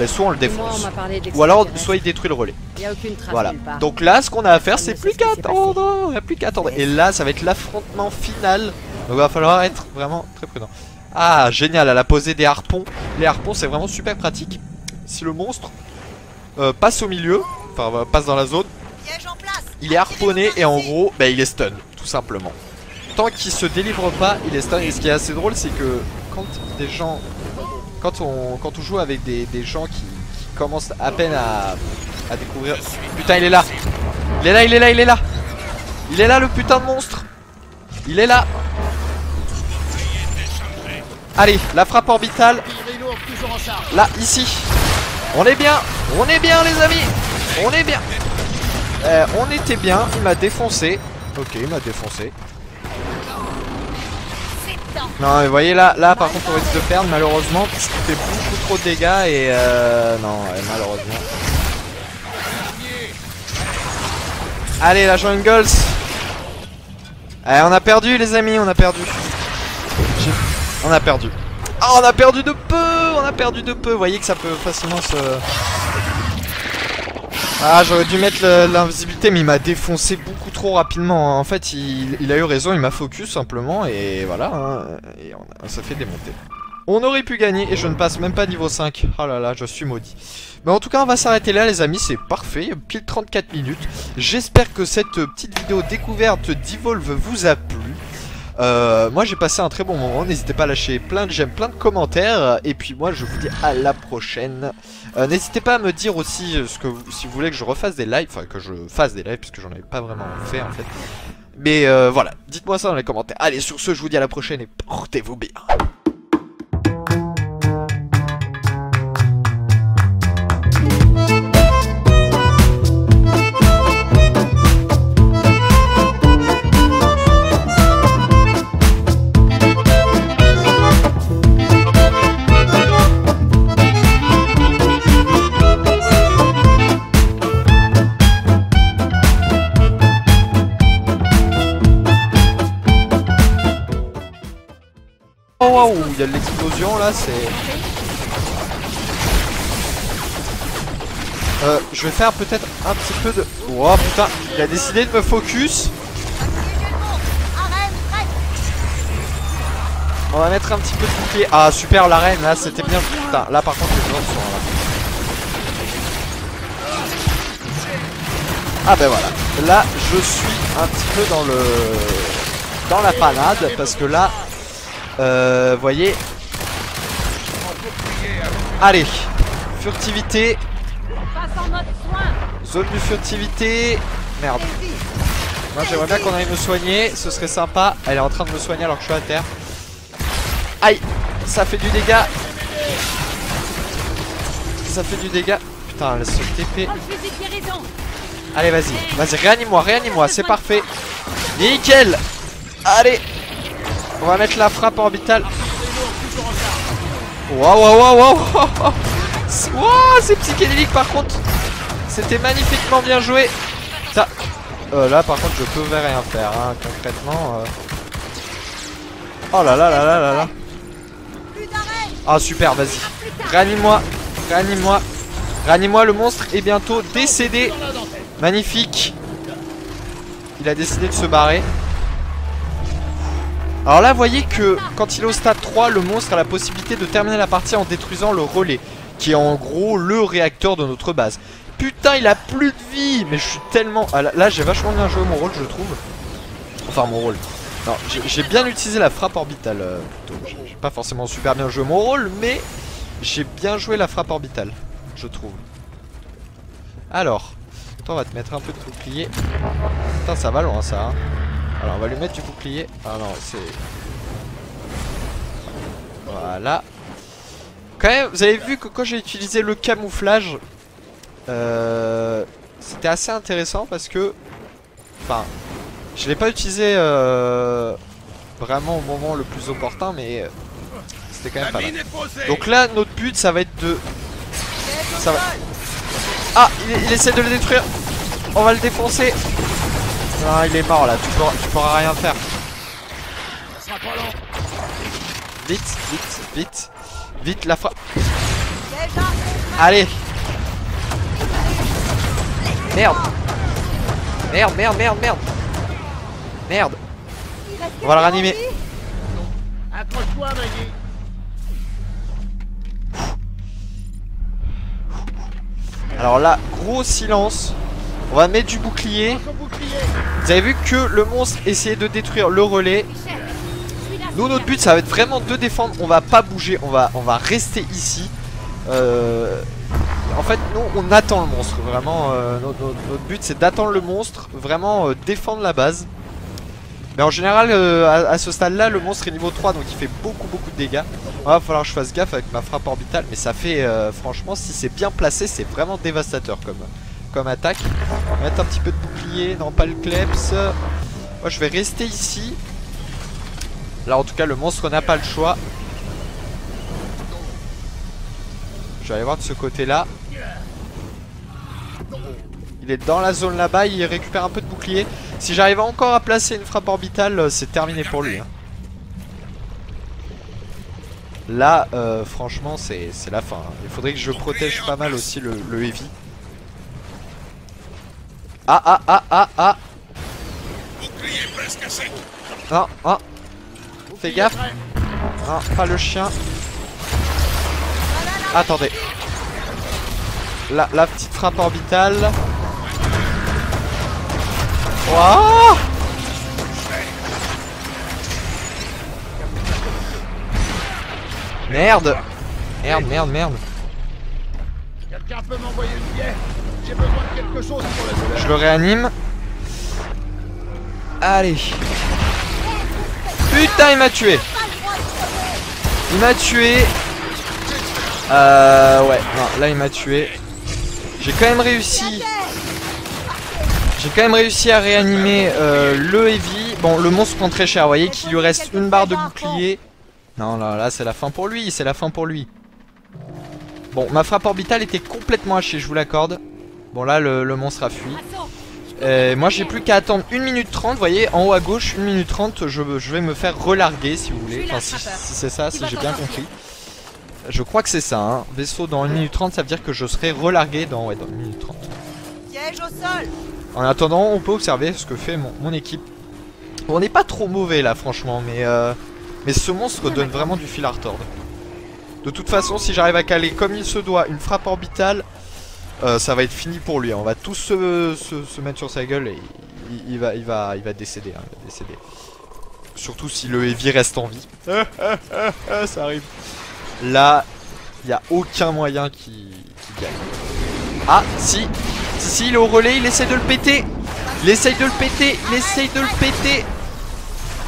soit on le Moi, on défonce. m'a parlé de Ou alors, l'extraterrestre. soit il détruit le relais. Y a aucune trace Voilà. nulle part. Donc là, ce qu'on a à faire, c'est Je plus sais ce qu'à qui s'est attendre. Il n'y a plus qu'à attendre. Et là, ça va être l'affrontement final. Donc il va falloir être vraiment très prudent. Ah, génial, elle a posé des harpons. Les harpons, c'est vraiment super pratique. Si le monstre passe au milieu, enfin passe dans la zone, Piège en place. il est harponné et en gros, il est stun, tout simplement. Tant qu'il se délivre pas, il est stun. Et ce qui est assez drôle, c'est que quand des gens, quand on joue avec des gens qui commencent à peine à découvrir. Putain, il est là. Il est là le putain de monstre. Il est là. Allez, la frappe orbitale. Artillerie lourde, toujours en charge. Là, ici. On est bien les amis. On est bien. On était bien, il m'a défoncé. Ok, il m'a défoncé. Non, mais vous voyez là par contre on risque de perdre malheureusement parce qu'il fait beaucoup trop de dégâts et non, malheureusement. Allez, la jungles. On a perdu les amis, on a perdu. On a perdu. Ah, on a perdu de peu, Vous voyez que ça peut facilement se... Ah, j'aurais dû mettre l'invisibilité, mais il m'a défoncé beaucoup trop rapidement. En fait, il a eu raison, il m'a focus simplement, et voilà, hein, et on s'est fait démonter. On aurait pu gagner et je ne passe même pas niveau 5. Oh là là, je suis maudit. Mais en tout cas, on va s'arrêter là, les amis. C'est parfait. Pile 34 minutes. J'espère que cette petite vidéo découverte d'Evolve vous a plu. Moi, j'ai passé un très bon moment. N'hésitez pas à lâcher plein de j'aime, plein de commentaires. Et puis moi, je vous dis à la prochaine. N'hésitez pas à me dire aussi si vous voulez que je refasse des lives. Enfin, que je fasse des lives, puisque j'en avais pas vraiment fait, en fait. Mais voilà, dites-moi ça dans les commentaires. Allez, sur ce, je vous dis à la prochaine et portez-vous bien. Oh waouh, il y a de l'explosion là, c'est... je vais faire peut-être un petit peu de... Oh putain, il a décidé de me focus. On va mettre un petit peu de bouclier. Ah super, l'arène là, c'était bien. Putain, là par contre les gens sont là. Ah ben voilà, là je suis un petit peu dans la panade parce que là... voyez. Allez, furtivité. Zone de furtivité. Merde. Moi j'aimerais bien qu'on aille me soigner, ce serait sympa. Elle est en train de me soigner alors que je suis à terre. Aïe, ça fait du dégât. Ça fait du dégât. Putain, laisse se TP. Allez, vas-y, vas-y, réanime-moi, c'est parfait. Nickel. Allez. On va mettre la frappe orbitale. Waouh, c'est psychédélique par contre. C'était magnifiquement bien joué. Ça. Là par contre je peux rien faire hein, concrètement. Oh là là là là là là. Ah super, vas-y. Réanime-moi. Réanime-moi, le monstre est bientôt décédé. Magnifique. Il a décidé de se barrer. Alors là, vous voyez que quand il est au stade 3, le monstre a la possibilité de terminer la partie en détruisant le relais, qui est en gros le réacteur de notre base. Putain, il a plus de vie. Mais je suis tellement... Ah, là, j'ai vachement bien joué mon rôle, je trouve. Enfin, mon rôle. Non, j'ai bien utilisé la frappe orbitale. J'ai pas forcément super bien joué mon rôle, mais j'ai bien joué la frappe orbitale, je trouve. Alors, toi, on va te mettre un peu de bouclier. Putain, ça va loin, ça, hein. Alors on va lui mettre du bouclier. Ah non, c'est... Voilà. Quand même, vous avez vu que quand j'ai utilisé le camouflage, c'était assez intéressant parce que... Enfin, je l'ai pas utilisé vraiment au moment le plus opportun, mais c'était quand même pas mal. Donc là, notre but, ça va être de... Ça va... Ah, il essaie de le détruire. On va le défoncer. Non, il est mort là, tu pourras rien faire. Vite la frappe. Allez. Merde. On va le ranimer. Alors là, gros silence. On va mettre du bouclier. Vous avez vu que le monstre essayait de détruire le relais. Nous, notre but, ça va être vraiment de défendre. On va pas bouger, on va rester ici. En fait, nous, on attend le monstre. Vraiment, notre but, c'est d'attendre le monstre. Vraiment, défendre la base. Mais en général, à ce stade-là, le monstre est niveau 3, donc il fait beaucoup de dégâts. Il va falloir que je fasse gaffe avec ma frappe orbitale. Mais ça fait, franchement, si c'est bien placé, c'est vraiment dévastateur comme attaque. On va mettre un petit peu de bouclier. Non, pas le kleps. Moi, je vais rester ici. Là, en tout cas, le monstre n'a pas le choix. Je vais aller voir de ce côté-là. Il est dans la zone là-bas. Il récupère un peu de bouclier. Si j'arrive encore à placer une frappe orbitale, c'est terminé pour lui. Hein. Là, franchement, c'est la fin. Hein. Il faudrait que je protège pas mal aussi le heavy. Ah. Non, Fais gaffe. Non, pas le chien. Attendez. La petite frappe orbitale. Wouah! Merde! Merde. Quelqu'un peut m'envoyer une bière? J'ai besoin de quelque chose pour la douleur. Je le réanime. Allez. Putain, il m'a tué. Il m'a tué. Ouais, non, là il m'a tué. J'ai quand même réussi. À réanimer le Heavy. Bon, le monstre prend très cher. Vous voyez qu'il lui reste une barre de bouclier. Non, là c'est la fin pour lui. Bon, ma frappe orbitale était complètement hachée, je vous l'accorde. Bon, là le monstre a fui. Moi j'ai plus qu'à attendre 1 minute 30. Vous voyez, en haut à gauche, 1 minute 30. Je vais me faire relarguer si vous voulez. Enfin, si c'est ça, si j'ai bien compris. Je crois que c'est ça, hein. Vaisseau dans 1 minute 30, ça veut dire que je serai relargué dans 1 minute 30. Piège au sol. En attendant, on peut observer ce que fait mon équipe. Bon, on n'est pas trop mauvais là, franchement, mais ce monstre donne vraiment du fil à retordre. De toute façon, si j'arrive à caler comme il se doit une frappe orbitale, ça va être fini pour lui. On va tous se mettre sur sa gueule et il va décéder, hein, il va décéder. Surtout si le Heavy reste en vie. Ça arrive. Là, il n'y a aucun moyen qu'il gagne. Ah, si, il est au relais, il essaie de le péter. Il essaye de le péter.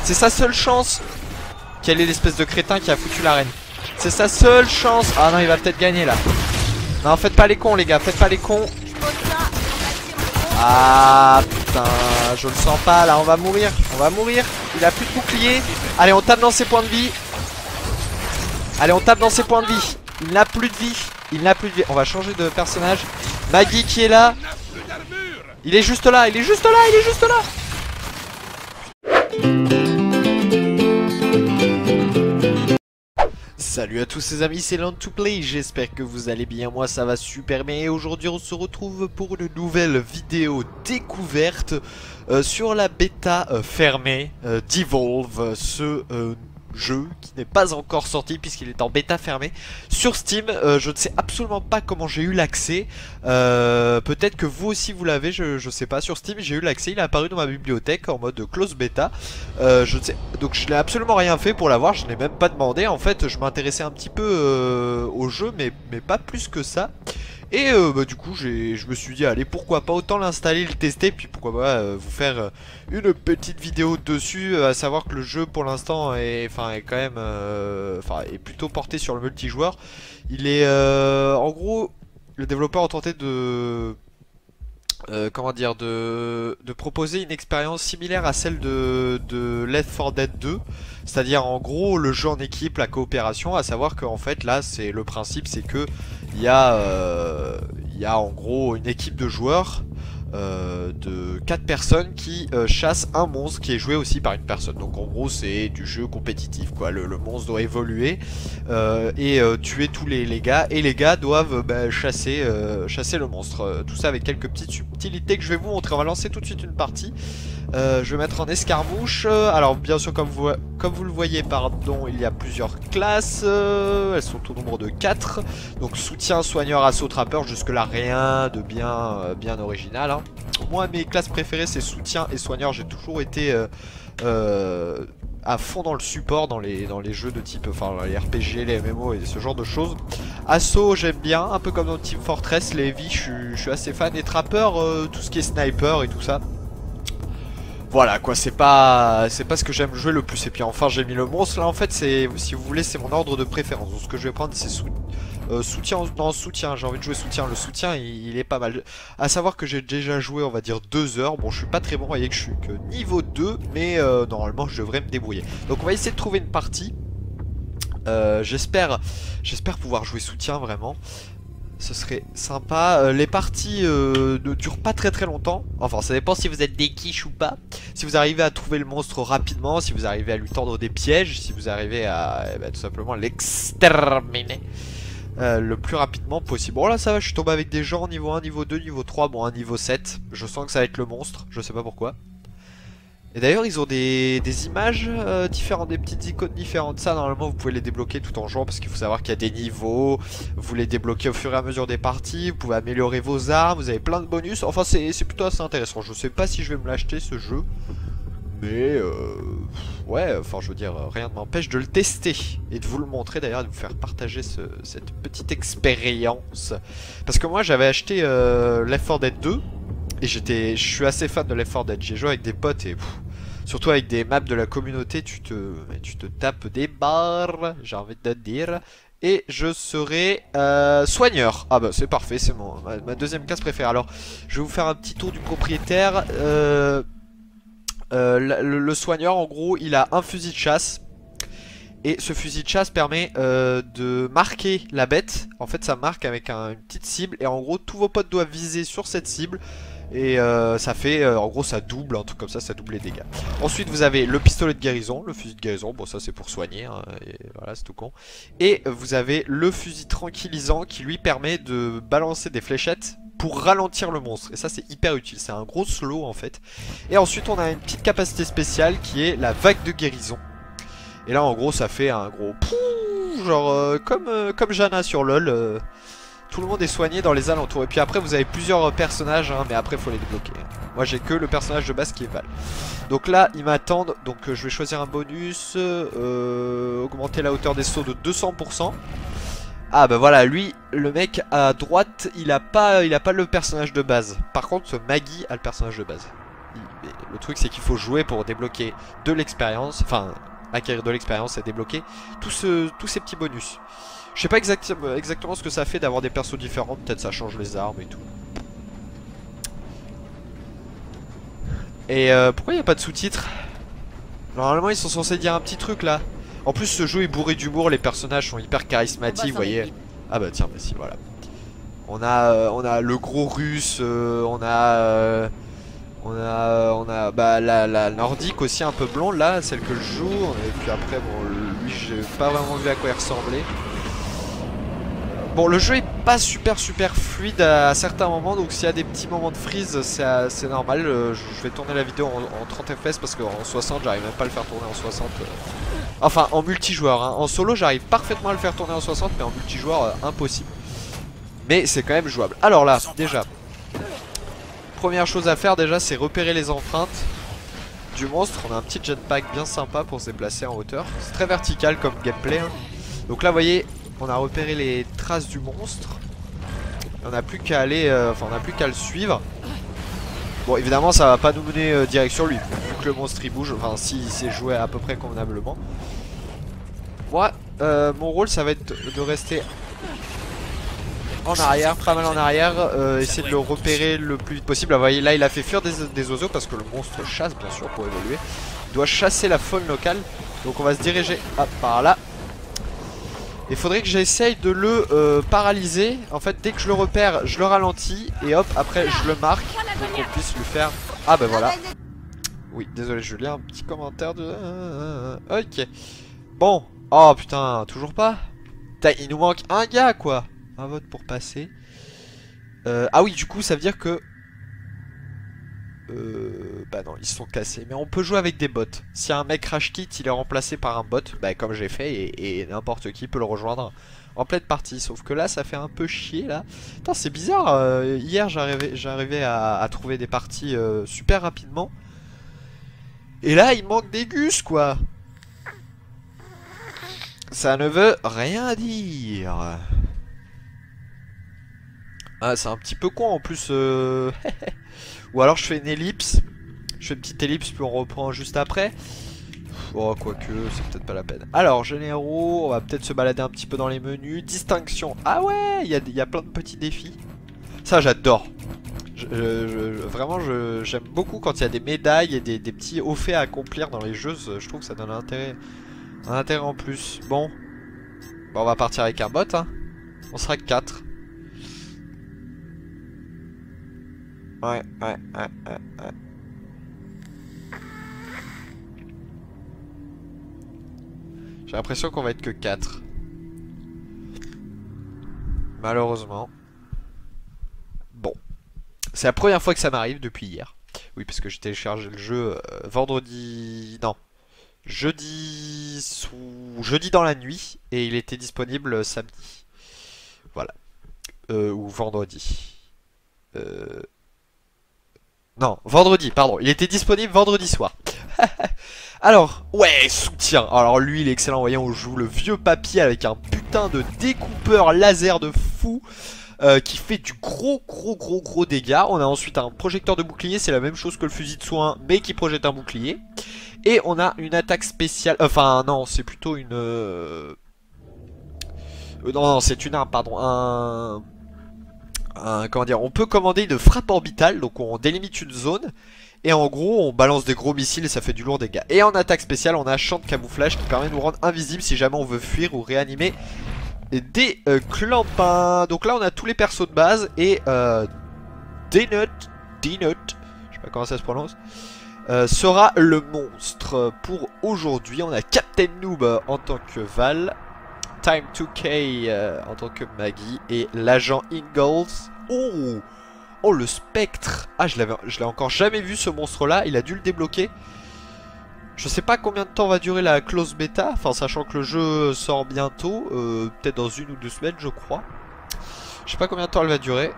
C'est sa seule chance. Quelle est l'espèce de crétin qui a foutu l'arène? C'est sa seule chance. Ah non, il va peut-être gagner là. Non, faites pas les cons les gars, faites pas les cons. Ah putain, je le sens pas là, on va mourir. Il a plus de bouclier. Allez, on tape dans ses points de vie. Il n'a plus de vie. On va changer de personnage. Maggie qui est là. Il est juste là. Salut à tous les amis, c'est Land2Play, j'espère que vous allez bien, moi ça va super bien et aujourd'hui on se retrouve pour une nouvelle vidéo découverte sur la bêta fermée d'Evolve, ce jeu qui n'est pas encore sorti puisqu'il est en bêta fermée sur Steam. Je ne sais absolument pas comment j'ai eu l'accès, peut-être que vous aussi vous l'avez, je sais pas. Sur Steam j'ai eu l'accès, il est apparu dans ma bibliothèque en mode close bêta. Je ne sais, donc je n'ai absolument rien fait pour l'avoir, je n'ai même pas demandé. En fait je m'intéressais un petit peu au jeu mais pas plus que ça. Et du coup je me suis dit allez, pourquoi pas, autant l'installer, le tester, puis pourquoi pas vous faire une petite vidéo dessus. À savoir que le jeu pour l'instant est quand même est plutôt porté sur le multijoueur. Il est en gros, le développeur a tenté de de proposer une expérience similaire à celle de Left 4 Dead 2, c'est-à-dire en gros le jeu en équipe, la coopération. À savoir qu'en fait là c'est le principe, c'est que il y a en gros une équipe de joueurs de 4 personnes qui chassent un monstre qui est joué aussi par une personne. Donc en gros c'est du jeu compétitif quoi, le monstre doit évoluer et tuer tous les gars, et les gars doivent chasser le monstre. Tout ça avec quelques petites subtilités que je vais vous montrer. On va lancer tout de suite une partie. Je vais mettre en escarmouche. Alors bien sûr comme vous le voyez, pardon, il y a plusieurs classes, elles sont au nombre de 4. Donc soutien, soigneur, assaut, trappeur, jusque là rien de bien original, hein. Moi mes classes préférées c'est soutien et soigneur. J'ai toujours été à fond dans le support dans les jeux de type, les RPG, les MMO et ce genre de choses. Assaut j'aime bien, un peu comme dans Team Fortress. Les Heavy je suis assez fan, et trappeur tout ce qui est sniper et tout ça. Voilà quoi, c'est pas ce que j'aime jouer le plus. Et puis enfin j'ai mis le monstre là, en fait c'est, si vous voulez, c'est mon ordre de préférence. Donc ce que je vais prendre c'est soutien. Non, soutien, j'ai envie de jouer soutien. Le soutien il est pas mal. À savoir que j'ai déjà joué on va dire 2 heures. Bon je suis pas très bon, vous voyez que je suis que niveau 2, mais normalement je devrais me débrouiller. Donc on va essayer de trouver une partie. J'espère pouvoir jouer soutien vraiment. Ce serait sympa. Les parties ne durent pas très longtemps. Enfin ça dépend si vous êtes des quiches ou pas. Si vous arrivez à trouver le monstre rapidement, si vous arrivez à lui tendre des pièges, si vous arrivez à tout simplement l'exterminer le plus rapidement possible. Bon là ça va, je suis tombé avec des gens niveau 1, niveau 2, niveau 3, bon un niveau 7. Je sens que ça va être le monstre, je sais pas pourquoi. Et d'ailleurs ils ont des images différentes, des petites icônes différentes. Ça normalement vous pouvez les débloquer tout en jouant, parce qu'il faut savoir qu'il y a des niveaux. Vous les débloquez au fur et à mesure des parties. Vous pouvez améliorer vos armes, vous avez plein de bonus. Enfin c'est plutôt assez intéressant. Je sais pas si je vais me l'acheter ce jeu, mais ouais, enfin je veux dire, rien ne m'empêche de le tester et de vous le montrer d'ailleurs, et de vous faire partager cette petite expérience. Parce que moi j'avais acheté Left 4 Dead 2 et je suis assez fan de Left 4 Dead. J'ai joué avec des potes et surtout avec des maps de la communauté, tu te tapes des barres, j'ai envie de te dire. Et je serai soigneur. Ah bah c'est parfait, c'est ma deuxième classe préférée. Alors je vais vous faire un petit tour du propriétaire. Le soigneur en gros il a un fusil de chasse. Et ce fusil de chasse permet de marquer la bête. En fait ça marque avec une petite cible. Et en gros tous vos potes doivent viser sur cette cible. Et ça fait, en gros ça double, un truc comme ça double les dégâts. Ensuite vous avez le pistolet de guérison, le fusil de guérison, bon ça c'est pour soigner, hein, et voilà c'est tout con. Et vous avez le fusil tranquillisant qui lui permet de balancer des fléchettes pour ralentir le monstre. Et ça c'est hyper utile, c'est un gros slow en fait. Et ensuite on a une petite capacité spéciale qui est la vague de guérison. Et là en gros ça fait un gros pouh, genre comme Janna sur LoL. Tout le monde est soigné dans les alentours. Et puis après vous avez plusieurs personnages hein, mais après faut les débloquer. Moi j'ai que le personnage de base qui est Val. Donc là ils m'attendent. Donc je vais choisir un bonus, augmenter la hauteur des sauts de 200%. Ah bah voilà, lui le mec à droite il a pas le personnage de base. Par contre Maggie a le personnage de base. Le truc c'est qu'il faut jouer pour débloquer de l'expérience. Enfin acquérir de l'expérience et débloquer tous ces petits bonus. Je sais pas exactement ce que ça fait d'avoir des persos différents. Peut-être ça change les armes et tout. Et pourquoi il n'y a pas de sous-titres? Normalement ils sont censés dire un petit truc là. En plus ce jeu est bourré d'humour. Les personnages sont hyper charismatiques, vous voyez. Ah bah tiens, bah si, voilà. On a le gros russe. On a bah, la nordique aussi un peu blonde là, celle que je joue. Et puis après bon lui j'ai pas vraiment vu à quoi il ressemblait. Bon le jeu est pas super fluide à certains moments, donc s'il y a des petits moments de freeze c'est normal. Je vais tourner la vidéo en 30 fps parce qu'en 60 j'arrive même pas à le faire tourner en 60. Enfin en multijoueur hein. En solo j'arrive parfaitement à le faire tourner en 60, mais en multijoueur impossible. Mais c'est quand même jouable. Alors là déjà, première chose à faire déjà c'est repérer les empreintes du monstre. On a un petit jetpack bien sympa pour se déplacer en hauteur. C'est très vertical comme gameplay hein. Donc là vous voyez, on a repéré les traces du monstre. On n'a plus qu'à aller, enfin on n'a plus qu'à le suivre. Bon évidemment ça va pas nous mener direct sur lui, vu que le monstre il bouge, enfin s'il s'est joué à peu près convenablement. Moi mon rôle ça va être de rester en arrière, pas mal en arrière, essayer de le repérer le plus vite possible. Vous voyez là il a fait fuir des oiseaux parce que le monstre chasse bien sûr pour évoluer. Il doit chasser la faune locale, donc on va se diriger par là. Il faudrait que j'essaye de le paralyser. En fait dès que je le repère je le ralentis et hop après je le marque pour qu'on puisse lui faire... Ah bah voilà. Oui désolé je lis un petit commentaire de... Ok. Bon. Oh putain toujours pas. Putain, il nous manque un gars quoi. Un vote pour passer. Ah oui du coup ça veut dire que... Bah non ils se sont cassés. Mais on peut jouer avec des bots. Si un mec rage kit il est remplacé par un bot, bah comme j'ai fait, et n'importe qui peut le rejoindre en pleine partie. Sauf que là ça fait un peu chier là. Putain c'est bizarre, hier j'arrivais à trouver des parties super rapidement. Et là il manque des gus quoi. Ça ne veut rien dire. Ah c'est un petit peu con en plus. Ou alors je fais une ellipse. Je fais une petite ellipse puis on reprend juste après. Oh quoique c'est peut-être pas la peine. Alors généraux, on va peut-être se balader un petit peu dans les menus. Distinction. Ah ouais, il y a plein de petits défis. Ça j'adore. Vraiment j'aime beaucoup quand il y a des médailles et des petits hauts faits à accomplir dans les jeux. Je trouve que ça donne un intérêt en plus. Bon on va partir avec un bot hein. On sera que 4. Ouais. J'ai l'impression qu'on va être que 4. Malheureusement. Bon. C'est la première fois que ça m'arrive depuis hier. Oui, parce que j'ai téléchargé le jeu vendredi... Non. Jeudi dans la nuit. Et il était disponible samedi. Voilà. Ou vendredi. Non, vendredi, pardon. Il était disponible vendredi soir. Alors, ouais, soutien. Alors lui, il est excellent. Voyons, on joue le vieux papy avec un putain de découpeur laser de fou. Qui fait du gros dégâts. On a ensuite un projecteur de bouclier. C'est la même chose que le fusil de soin, mais qui projette un bouclier. Et on a une attaque spéciale. Enfin, non, c'est plutôt une... non, c'est une arme, pardon. Comment dire, on peut commander une frappe orbitale. Donc on délimite une zone. Et en gros, on balance des gros missiles et ça fait du lourd dégâts. Et en attaque spéciale, on a champ de camouflage qui permet de nous rendre invisibles si jamais on veut fuir ou réanimer des clampins. Donc là, on a tous les persos de base. Et D-Nut, je sais pas comment ça se prononce, sera le monstre pour aujourd'hui. On a Captain Noob en tant que Val, Time 2K en tant que Maggie et l'agent Ingalls. Oh, le spectre. Ah, je l'ai encore jamais vu ce monstre là. Il a dû le débloquer. Je sais pas combien de temps va durer la close bêta. Enfin, sachant que le jeu sort bientôt, peut-être dans 1 ou 2 semaines, je crois. Je sais pas combien de temps elle va durer.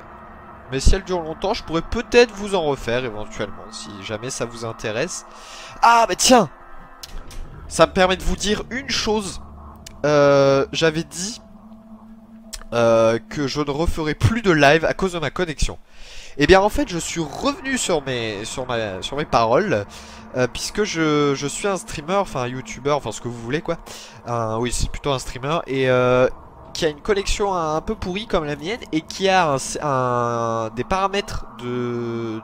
Mais si elle dure longtemps, je pourrais peut-être vous en refaire éventuellement, si jamais ça vous intéresse. Ah, bah tiens, ça me permet de vous dire une chose. J'avais dit que je ne referai plus de live à cause de ma connexion. Et bien en fait, je suis revenu sur mes paroles. Puisque je suis un streamer, enfin un youtubeur, enfin ce que vous voulez quoi. Oui, c'est plutôt un streamer. Et qui a une connexion un peu pourrie comme la mienne. Et qui a des paramètres de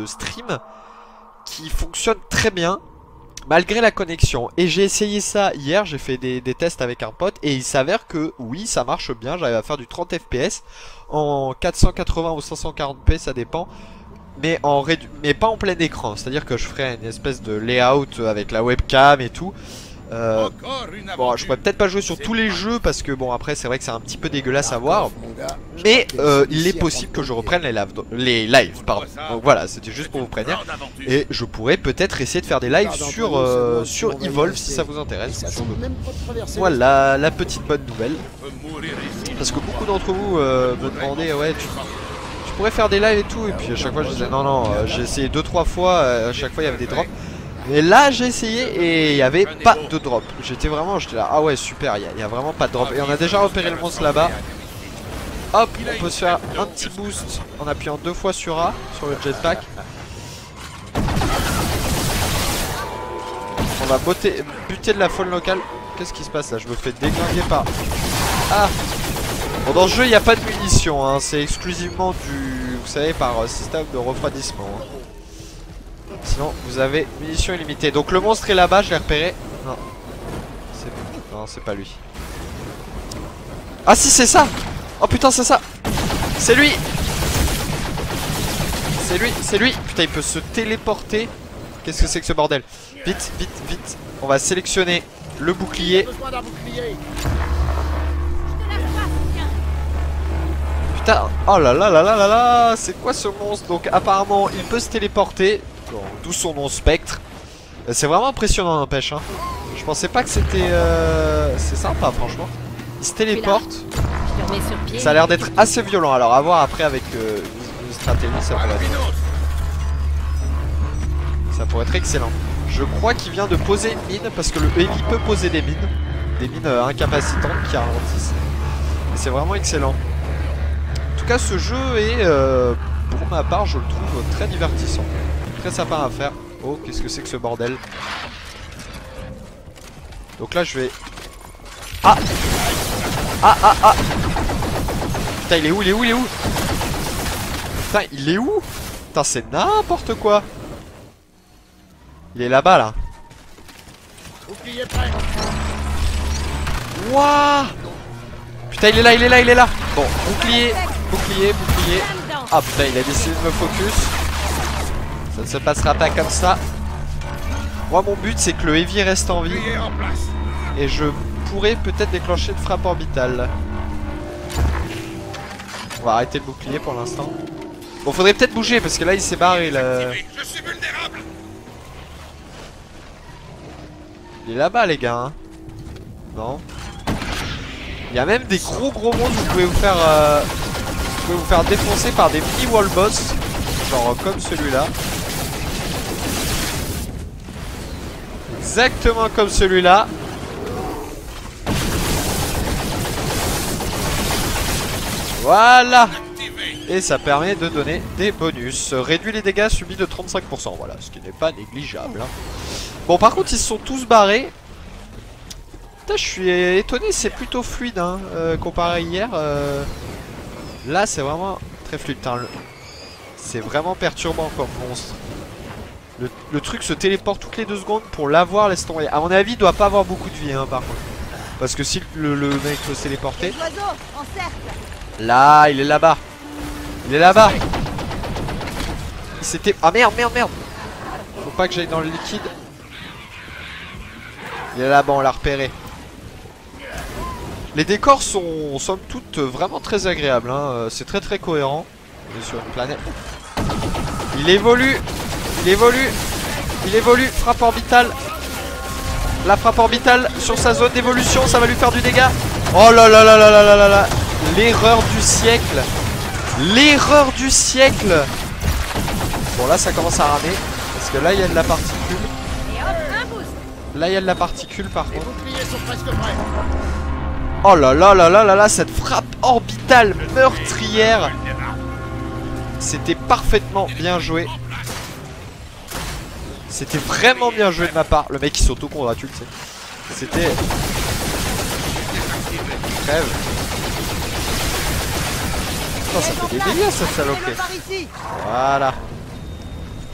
stream qui fonctionnent très bien malgré la connexion. Et j'ai essayé ça hier, j'ai fait des tests avec un pote. Et il s'avère que oui, ça marche bien. J'arrive à faire du 30 fps en 480 ou 540p, ça dépend. Mais pas en plein écran, c'est-à-dire que je ferai une espèce de layout avec la webcam et tout. Bon, je pourrais peut-être pas jouer sur tous les jeux parce que bon, après c'est vrai que c'est un petit peu dégueulasse à voir. Mais il est possible que je reprenne les lives, pardon. Donc voilà, c'était juste pour vous prévenir. Et je pourrais peut-être essayer de faire des lives sur Evolve si ça vous intéresse. Voilà la petite bonne nouvelle. Parce que beaucoup d'entre vous me demandaient, ouais, tu pourrais faire des lives et tout, et puis à chaque fois je disais non, j'ai essayé 2-3 fois, à chaque fois il y avait des drops. Mais là j'ai essayé et il n'y avait pas de drop. J'étais là, ah ouais super, il y a vraiment pas de drop. Et on a déjà repéré le monstre là-bas. Hop, on peut se faire un petit boost en appuyant 2 fois sur A, sur le jetpack. On va buter de la faune locale. Qu'est-ce qui se passe là? Je me fais déglinguer par... Ah! Bon, dans ce jeu il n'y a pas de munitions, hein. C'est exclusivement du, vous savez, par système de refroidissement, hein. Sinon vous avez munitions illimitées. Donc le monstre est là-bas, je l'ai repéré. Non, c'est pas lui. Ah si, c'est ça. Oh putain, c'est ça. C'est lui. C'est lui. Putain, il peut se téléporter. Qu'est-ce que c'est que ce bordel? Vite. On va sélectionner le bouclier. Oh là là, c'est quoi ce monstre? Donc apparemment il peut se téléporter, d'où son nom Spectre. C'est vraiment impressionnant, n'empêche, hein. Je pensais pas que c'était... C'est sympa franchement. Il se téléporte. Ça a l'air d'être assez violent. Alors à voir après avec une stratégie, ça pourrait être excellent. Je crois qu'il vient de poser une mine, parce que le heavy peut poser des mines. Des mines incapacitantes qui ralentissent. Et c'est vraiment excellent. En tout cas, ce jeu est, pour ma part, je le trouve très divertissant. Très sympa à faire. Oh, qu'est-ce que c'est que ce bordel? Donc là, je vais... Ah! Putain, il est où? Putain, il est où? Putain, c'est n'importe quoi! Il est là-bas, là. Wouah! Putain, il est là! Bon, bouclier. Ah putain, il a décidé de me focus. Ça ne se passera pas comme ça. Moi, mon but, c'est que le heavy reste en vie. Et je pourrais peut-être déclencher une frappe orbitale. On va arrêter le bouclier pour l'instant. Bon, faudrait peut-être bouger parce que là, il s'est barré. Il est là-bas les gars hein. Non. Il y a même des gros monstres, vous pouvez vous faire défoncer par des mini wall boss. Genre comme celui-là. Exactement comme celui-là. Voilà. Et ça permet de donner des bonus. Réduit les dégâts subis de 35%. Voilà, ce qui n'est pas négligeable hein. Bon par contre ils se sont tous barrés. Putain je suis étonné, c'est plutôt fluide hein, comparé à hier. Là c'est vraiment très fluide. C'est vraiment perturbant comme monstre. Le truc se téléporte toutes les 2 secondes pour l'avoir, laisse tomber. À mon avis il doit pas avoir beaucoup de vie hein, par contre. Parce que si le mec peut se téléporter. Là il est là-bas. Il est là-bas. Il s'était... Ah merde. Faut pas que j'aille dans le liquide. Il est là-bas, on l'a repéré. Les décors sont somme toute vraiment très agréables hein. C'est très cohérent. On est sur une planète. Il évolue. Frappe orbitale. La frappe orbitale sur sa zone d'évolution, ça va lui faire du dégât. Oh là là là là là là là là. L'erreur du siècle. L'erreur du siècle. Bon là ça commence à ramer. Parce que là il y a de la particule. Là il y a de la particule par contre. Oh là là là là là là. Cette frappe orbitale meurtrière. C'était parfaitement bien joué. C'était vraiment bien joué de ma part. Le mec il s'auto-congratule, tu sais. C'était... Crève. Putain, ça fait des dégâts cette saloperie. Voilà.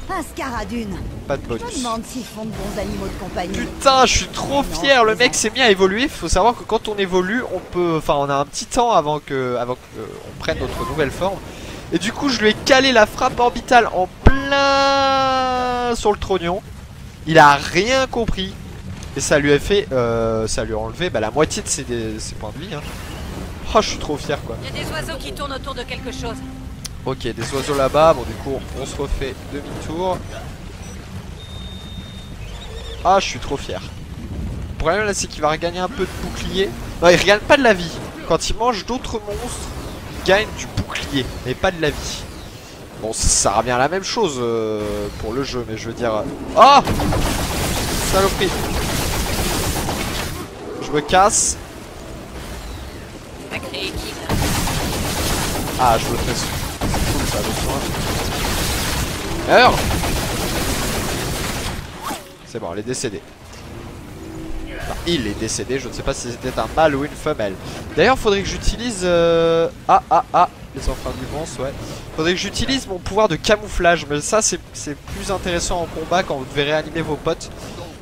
Un scaradune. Pas de Je me bonus. demande s'ils font de bons animaux de compagnie. Putain, je suis trop fier. Le mec s'est mis à évoluer. Faut savoir que quand on évolue, on peut... Enfin, on a un petit temps avant que on prenne notre nouvelle forme. Et du coup, je lui ai calé la frappe orbitale en plein sur le trognon. Il a rien compris. Et ça lui a fait... ça lui a enlevé la moitié de ses points de vie. Hein. Oh, je suis trop fier, quoi. Il y a des oiseaux qui tournent autour de quelque chose. Ok, des oiseaux là-bas. Bon, du coup, on se refait demi-tour. Ah, je suis trop fier. Le problème, là, c'est qu'il va regagner un peu de bouclier. Non, il regagne pas de la vie. Quand il mange d'autres monstres, il gagne du bouclier, mais pas de la vie. Bon, ça revient à la même chose pour le jeu, mais je veux dire... Oh, saloperie. Je me casse. Sacrée équipe. Ah, je me fais... C'est cool, ça, attention. Meurs. C'est bon, elle est décédée. Enfin, il est décédé, je ne sais pas si c'était un mâle ou une femelle. D'ailleurs, faudrait que j'utilise... les enfants du monstre, ouais. Faudrait que j'utilise mon pouvoir de camouflage. Mais ça, c'est plus intéressant en combat quand vous devez réanimer vos potes.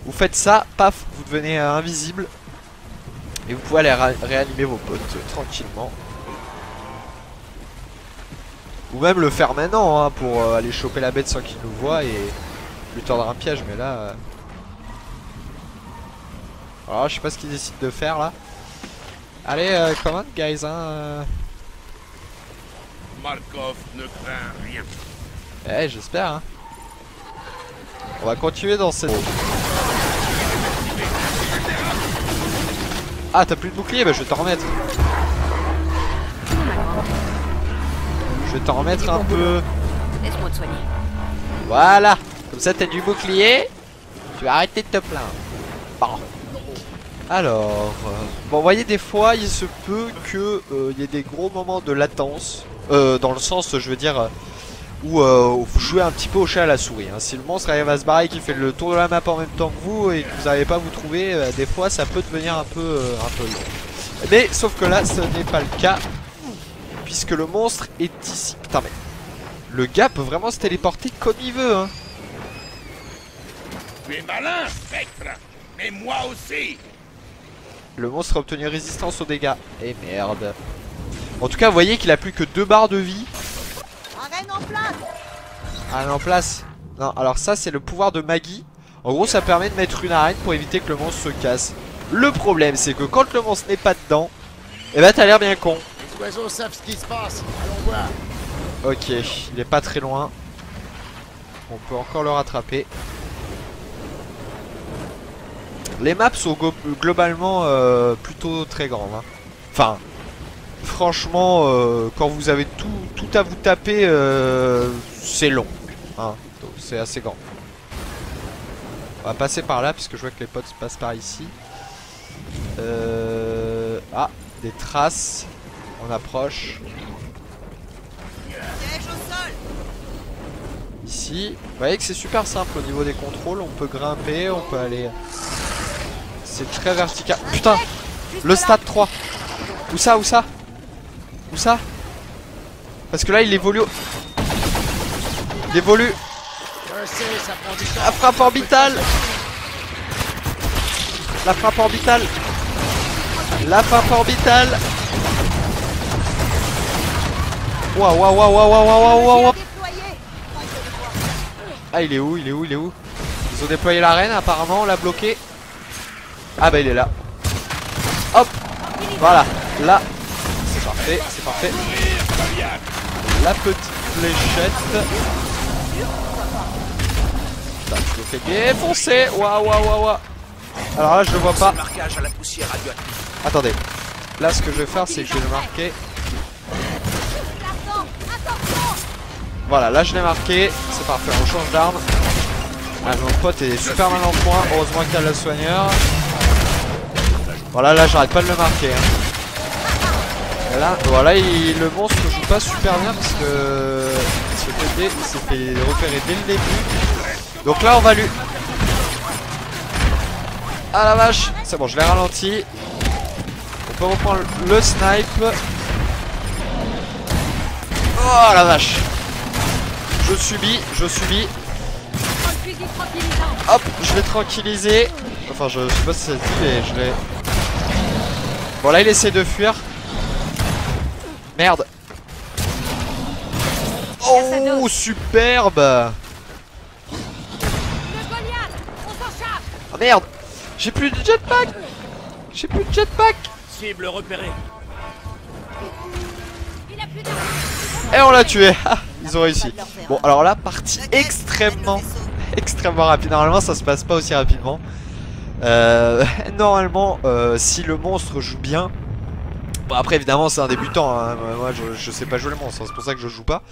Vous faites ça, paf, vous devenez invisible. Et vous pouvez aller réanimer vos potes tranquillement. Ou même le faire maintenant, hein, pour aller choper la bête sans qu'il nous voie et lui tordre un piège. Mais là... Alors, je sais pas ce qu'ils décident de faire là. Allez, comment guys, hein Markov ne craint rien. Eh, j'espère, hein. On va continuer dans cette... Ah, t'as plus de bouclier? Bah, je vais t'en remettre. Je vais t'en remettre un peu. Laisse-moi te soigner. Voilà. Comme ça, t'as du bouclier. Tu vas arrêter de te plaindre. Bon. Alors... bon, vous voyez, des fois, il se peut que y ait des gros moments de latence. Dans le sens, je veux dire... où vous jouez un petit peu au chat à la souris, hein. Si le monstre arrive à se barrer et qu'il fait le tour de la map en même temps que vous et que vous n'arrivez pas à vous trouver, des fois ça peut devenir un peu long. Mais sauf que là ce n'est pas le cas, puisque le monstre est ici. Putain, mais le gars peut vraiment se téléporter comme il veut, hein. Tu es malin, Spectre. Mais moi aussi. Le monstre a obtenu résistance aux dégâts. Et merde. En tout cas, vous voyez qu'il a plus que 2 barres de vie. Arène en place. Arène en place. Non, alors ça c'est le pouvoir de Maggie. En gros, ça permet de mettre une arène pour éviter que le monstre se casse. Le problème, c'est que quand le monstre n'est pas dedans, eh ben t'as l'air bien con. Les oiseaux savent ce qui se passe. Allons voir. Ok, il est pas très loin. On peut encore le rattraper. Les maps sont globalement plutôt très grandes. Hein. Enfin, franchement, quand vous avez tout à vous taper, c'est long. Hein. Donc c'est assez grand. On va passer par là puisque je vois que les potes passent par ici. Ah, des traces. On approche. Piège au sol. Ici, vous voyez que c'est super simple au niveau des contrôles. On peut grimper, on peut aller. C'est très vertical. Putain, le stade 3. Où ça, où ça? Où ça? Parce que là il évolue. Il évolue. Je sais, ça prend du temps. La frappe orbitale. La frappe orbitale. La frappe orbitale. Waouh, waouh, waouh, waouh, waouh, waouh, waouh. Ah, il est où? Il est où? Il est où? Ils ont déployé l'arène apparemment, on l'a bloqué. Ah bah il est là. Hop. Voilà, là. C'est parfait, c'est parfait. La petite fléchette. Putain, je le fais défoncer. Waouh, waouh, waouh, waouh. Alors là je le vois pas. Marquage à la poussière radioactive. Attendez. Là ce que je vais faire c'est que je vais le marquer. Voilà, là je l'ai marqué. C'est parfait, on change d'arme. Ah, mon pote est super mal en point. Heureusement qu'il y a le soigneur. Voilà, là j'arrête pas de le marquer. Hein. Et là, voilà, le monstre joue pas super bien parce que ce PD s'est fait repérer dès le début. Donc là on va lui. Ah la vache, c'est bon, je l'ai ralenti. On peut reprendre le snipe. Oh la vache. Je subis. Hop, je l'ai tranquillisé. Enfin, je sais pas si ça se dit, mais je l'ai. Bon, là, il essaie de fuir. Merde. Oh, superbe. Oh merde. J'ai plus de jetpack. Cible repérée. Et on l'a tué. Ils ont réussi. Bon, alors là, partie extrêmement rapide. Normalement, ça se passe pas aussi rapidement. Normalement, si le monstre joue bien. Bon, après, évidemment, c'est un débutant. Hein. Moi, je sais pas jouer le monstre. Hein. C'est pour ça que je joue pas.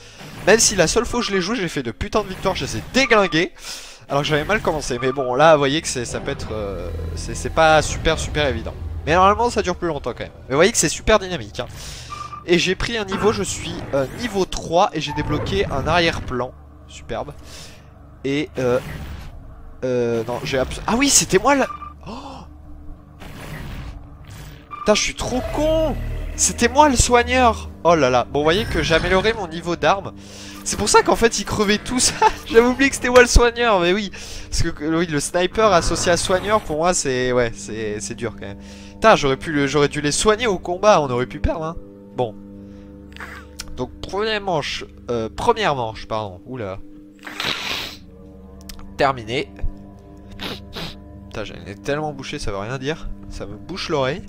Même si la seule fois où je l'ai joué, j'ai fait de putains de victoires. Je les ai déglingués. Alors que j'avais mal commencé. Mais bon, là, vous voyez que ça peut être. C'est pas super évident. Mais normalement, ça dure plus longtemps quand même. Mais vous voyez que c'est super dynamique. Hein. Et j'ai pris un niveau, je suis niveau 3 et j'ai débloqué un arrière-plan. Superbe. Et non, j'ai ah oui, c'était moi là. Oh putain, je suis trop con. C'était moi le soigneur. Oh là là. Bon, vous voyez que j'ai amélioré mon niveau d'arme. C'est pour ça qu'en fait ils crevaient tous. J'avais oublié que c'était moi le soigneur. Mais oui. Parce que oui, le sniper associé à soigneur, pour moi c'est... Ouais, c'est dur quand même. Putain, j'aurais dû les soigner au combat. On aurait pu perdre hein. Bon. Donc première manche, pardon. Oula. Terminé. Putain, j'en ai tellement bouché, ça veut rien dire. Ça me bouche l'oreille.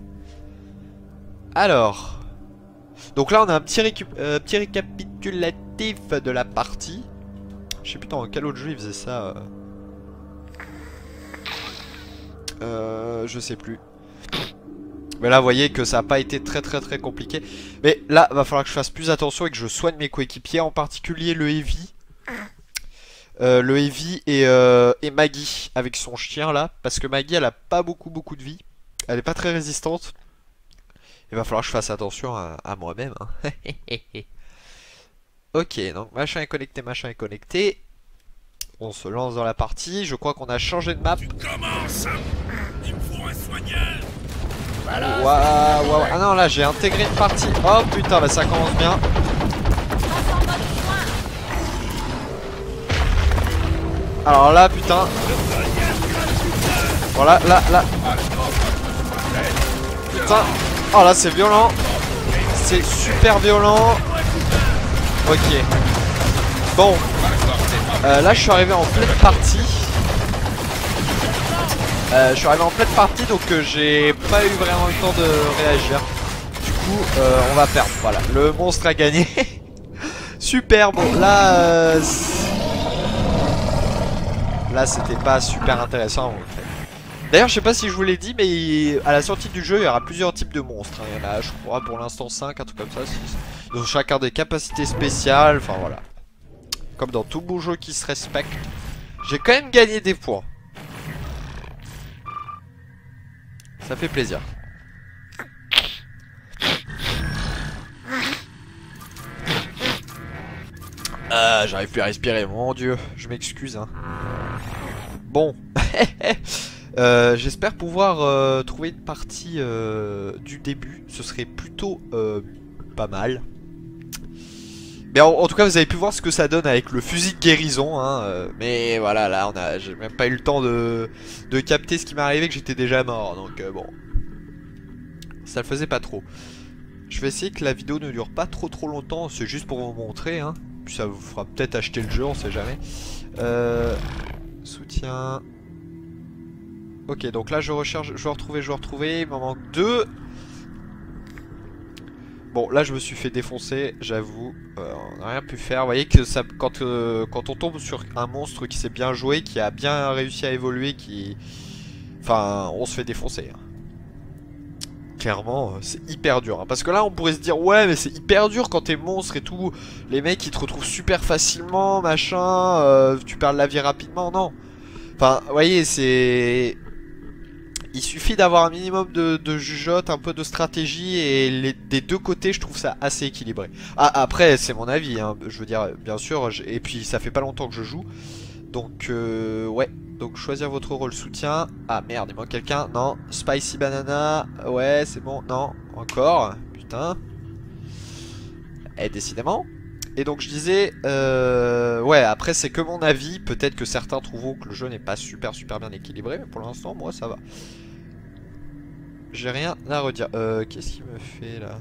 Alors. Donc là, on a un petit récapitulatif de la partie. Je sais plus dans quel autre jeu il faisait ça. Je sais plus. Mais là, vous voyez que ça n'a pas été très compliqué. Mais là, va falloir que je fasse plus attention et que je soigne mes coéquipiers, en particulier le Heavy. Et Maggie avec son chien là. Parce que Maggie, elle a pas beaucoup de vie. Elle est pas très résistante. Il va falloir que je fasse attention à moi-même. Hein. Ok, donc machin est connecté. On se lance dans la partie. Je crois qu'on a changé de map. Commence. Il me faut un soigneur. Waouh. Ah non, là j'ai intégré une partie. Oh putain, bah ça commence bien. Alors là, putain. Voilà, là. Putain. Oh là, c'est violent. C'est super violent. Ok. Bon. Là, je suis arrivé en pleine partie. Donc j'ai pas eu vraiment le temps de réagir. Du coup, on va perdre. Voilà, le monstre a gagné. Super. Bon, là, c'était pas super intéressant en fait. D'ailleurs, je sais pas si je vous l'ai dit, mais à la sortie du jeu, il y aura plusieurs types de monstres. Il y en a, je crois, pour l'instant 5, un truc comme ça. 6. Ils ont chacun des capacités spéciales. Enfin voilà. Comme dans tout beau jeu qui se respecte. J'ai quand même gagné des points. Ça fait plaisir. J'arrive plus à respirer, mon dieu. Je m'excuse, hein. Bon. J'espère pouvoir trouver une partie du début. Ce serait plutôt pas mal. Mais en tout cas, vous avez pu voir ce que ça donne avec le fusil de guérison, hein. Mais voilà, là, j'ai même pas eu le temps de capter ce qui m'est arrivé, que j'étais déjà mort. Donc bon, ça le faisait pas trop. Je vais essayer que la vidéo ne dure pas trop longtemps. C'est juste pour vous montrer, hein. Puis ça vous fera peut-être acheter le jeu, on sait jamais. Soutien. Ok, donc là je recherche, je veux retrouver, il m'en manque 2. Bon, là je me suis fait défoncer, j'avoue, on n'a rien pu faire. Vous voyez que ça, quand on tombe sur un monstre qui s'est bien joué, qui a bien réussi à évoluer, enfin, on se fait défoncer. Hein. Clairement, c'est hyper dur. Hein. Parce que là, on pourrait se dire, ouais, mais c'est hyper dur quand t'es monstre et tout. Les mecs, ils te retrouvent super facilement, machin, tu perds la vie rapidement, non. Enfin, vous voyez, c'est... Il suffit d'avoir un minimum de jugeote, un peu de stratégie, et des deux côtés, je trouve ça assez équilibré. Ah, après, c'est mon avis, hein, je veux dire, bien sûr, et puis ça fait pas longtemps que je joue. Donc, ouais, donc choisir votre rôle soutien. Ah merde, il manque quelqu'un, non, Spicy Banana, ouais, c'est bon, non, encore, putain. Et décidément. Et donc je disais, ouais, après c'est que mon avis, peut-être que certains trouveront que le jeu n'est pas super bien équilibré, mais pour l'instant, moi ça va. J'ai rien à redire. Qu'est-ce qu'il me fait là?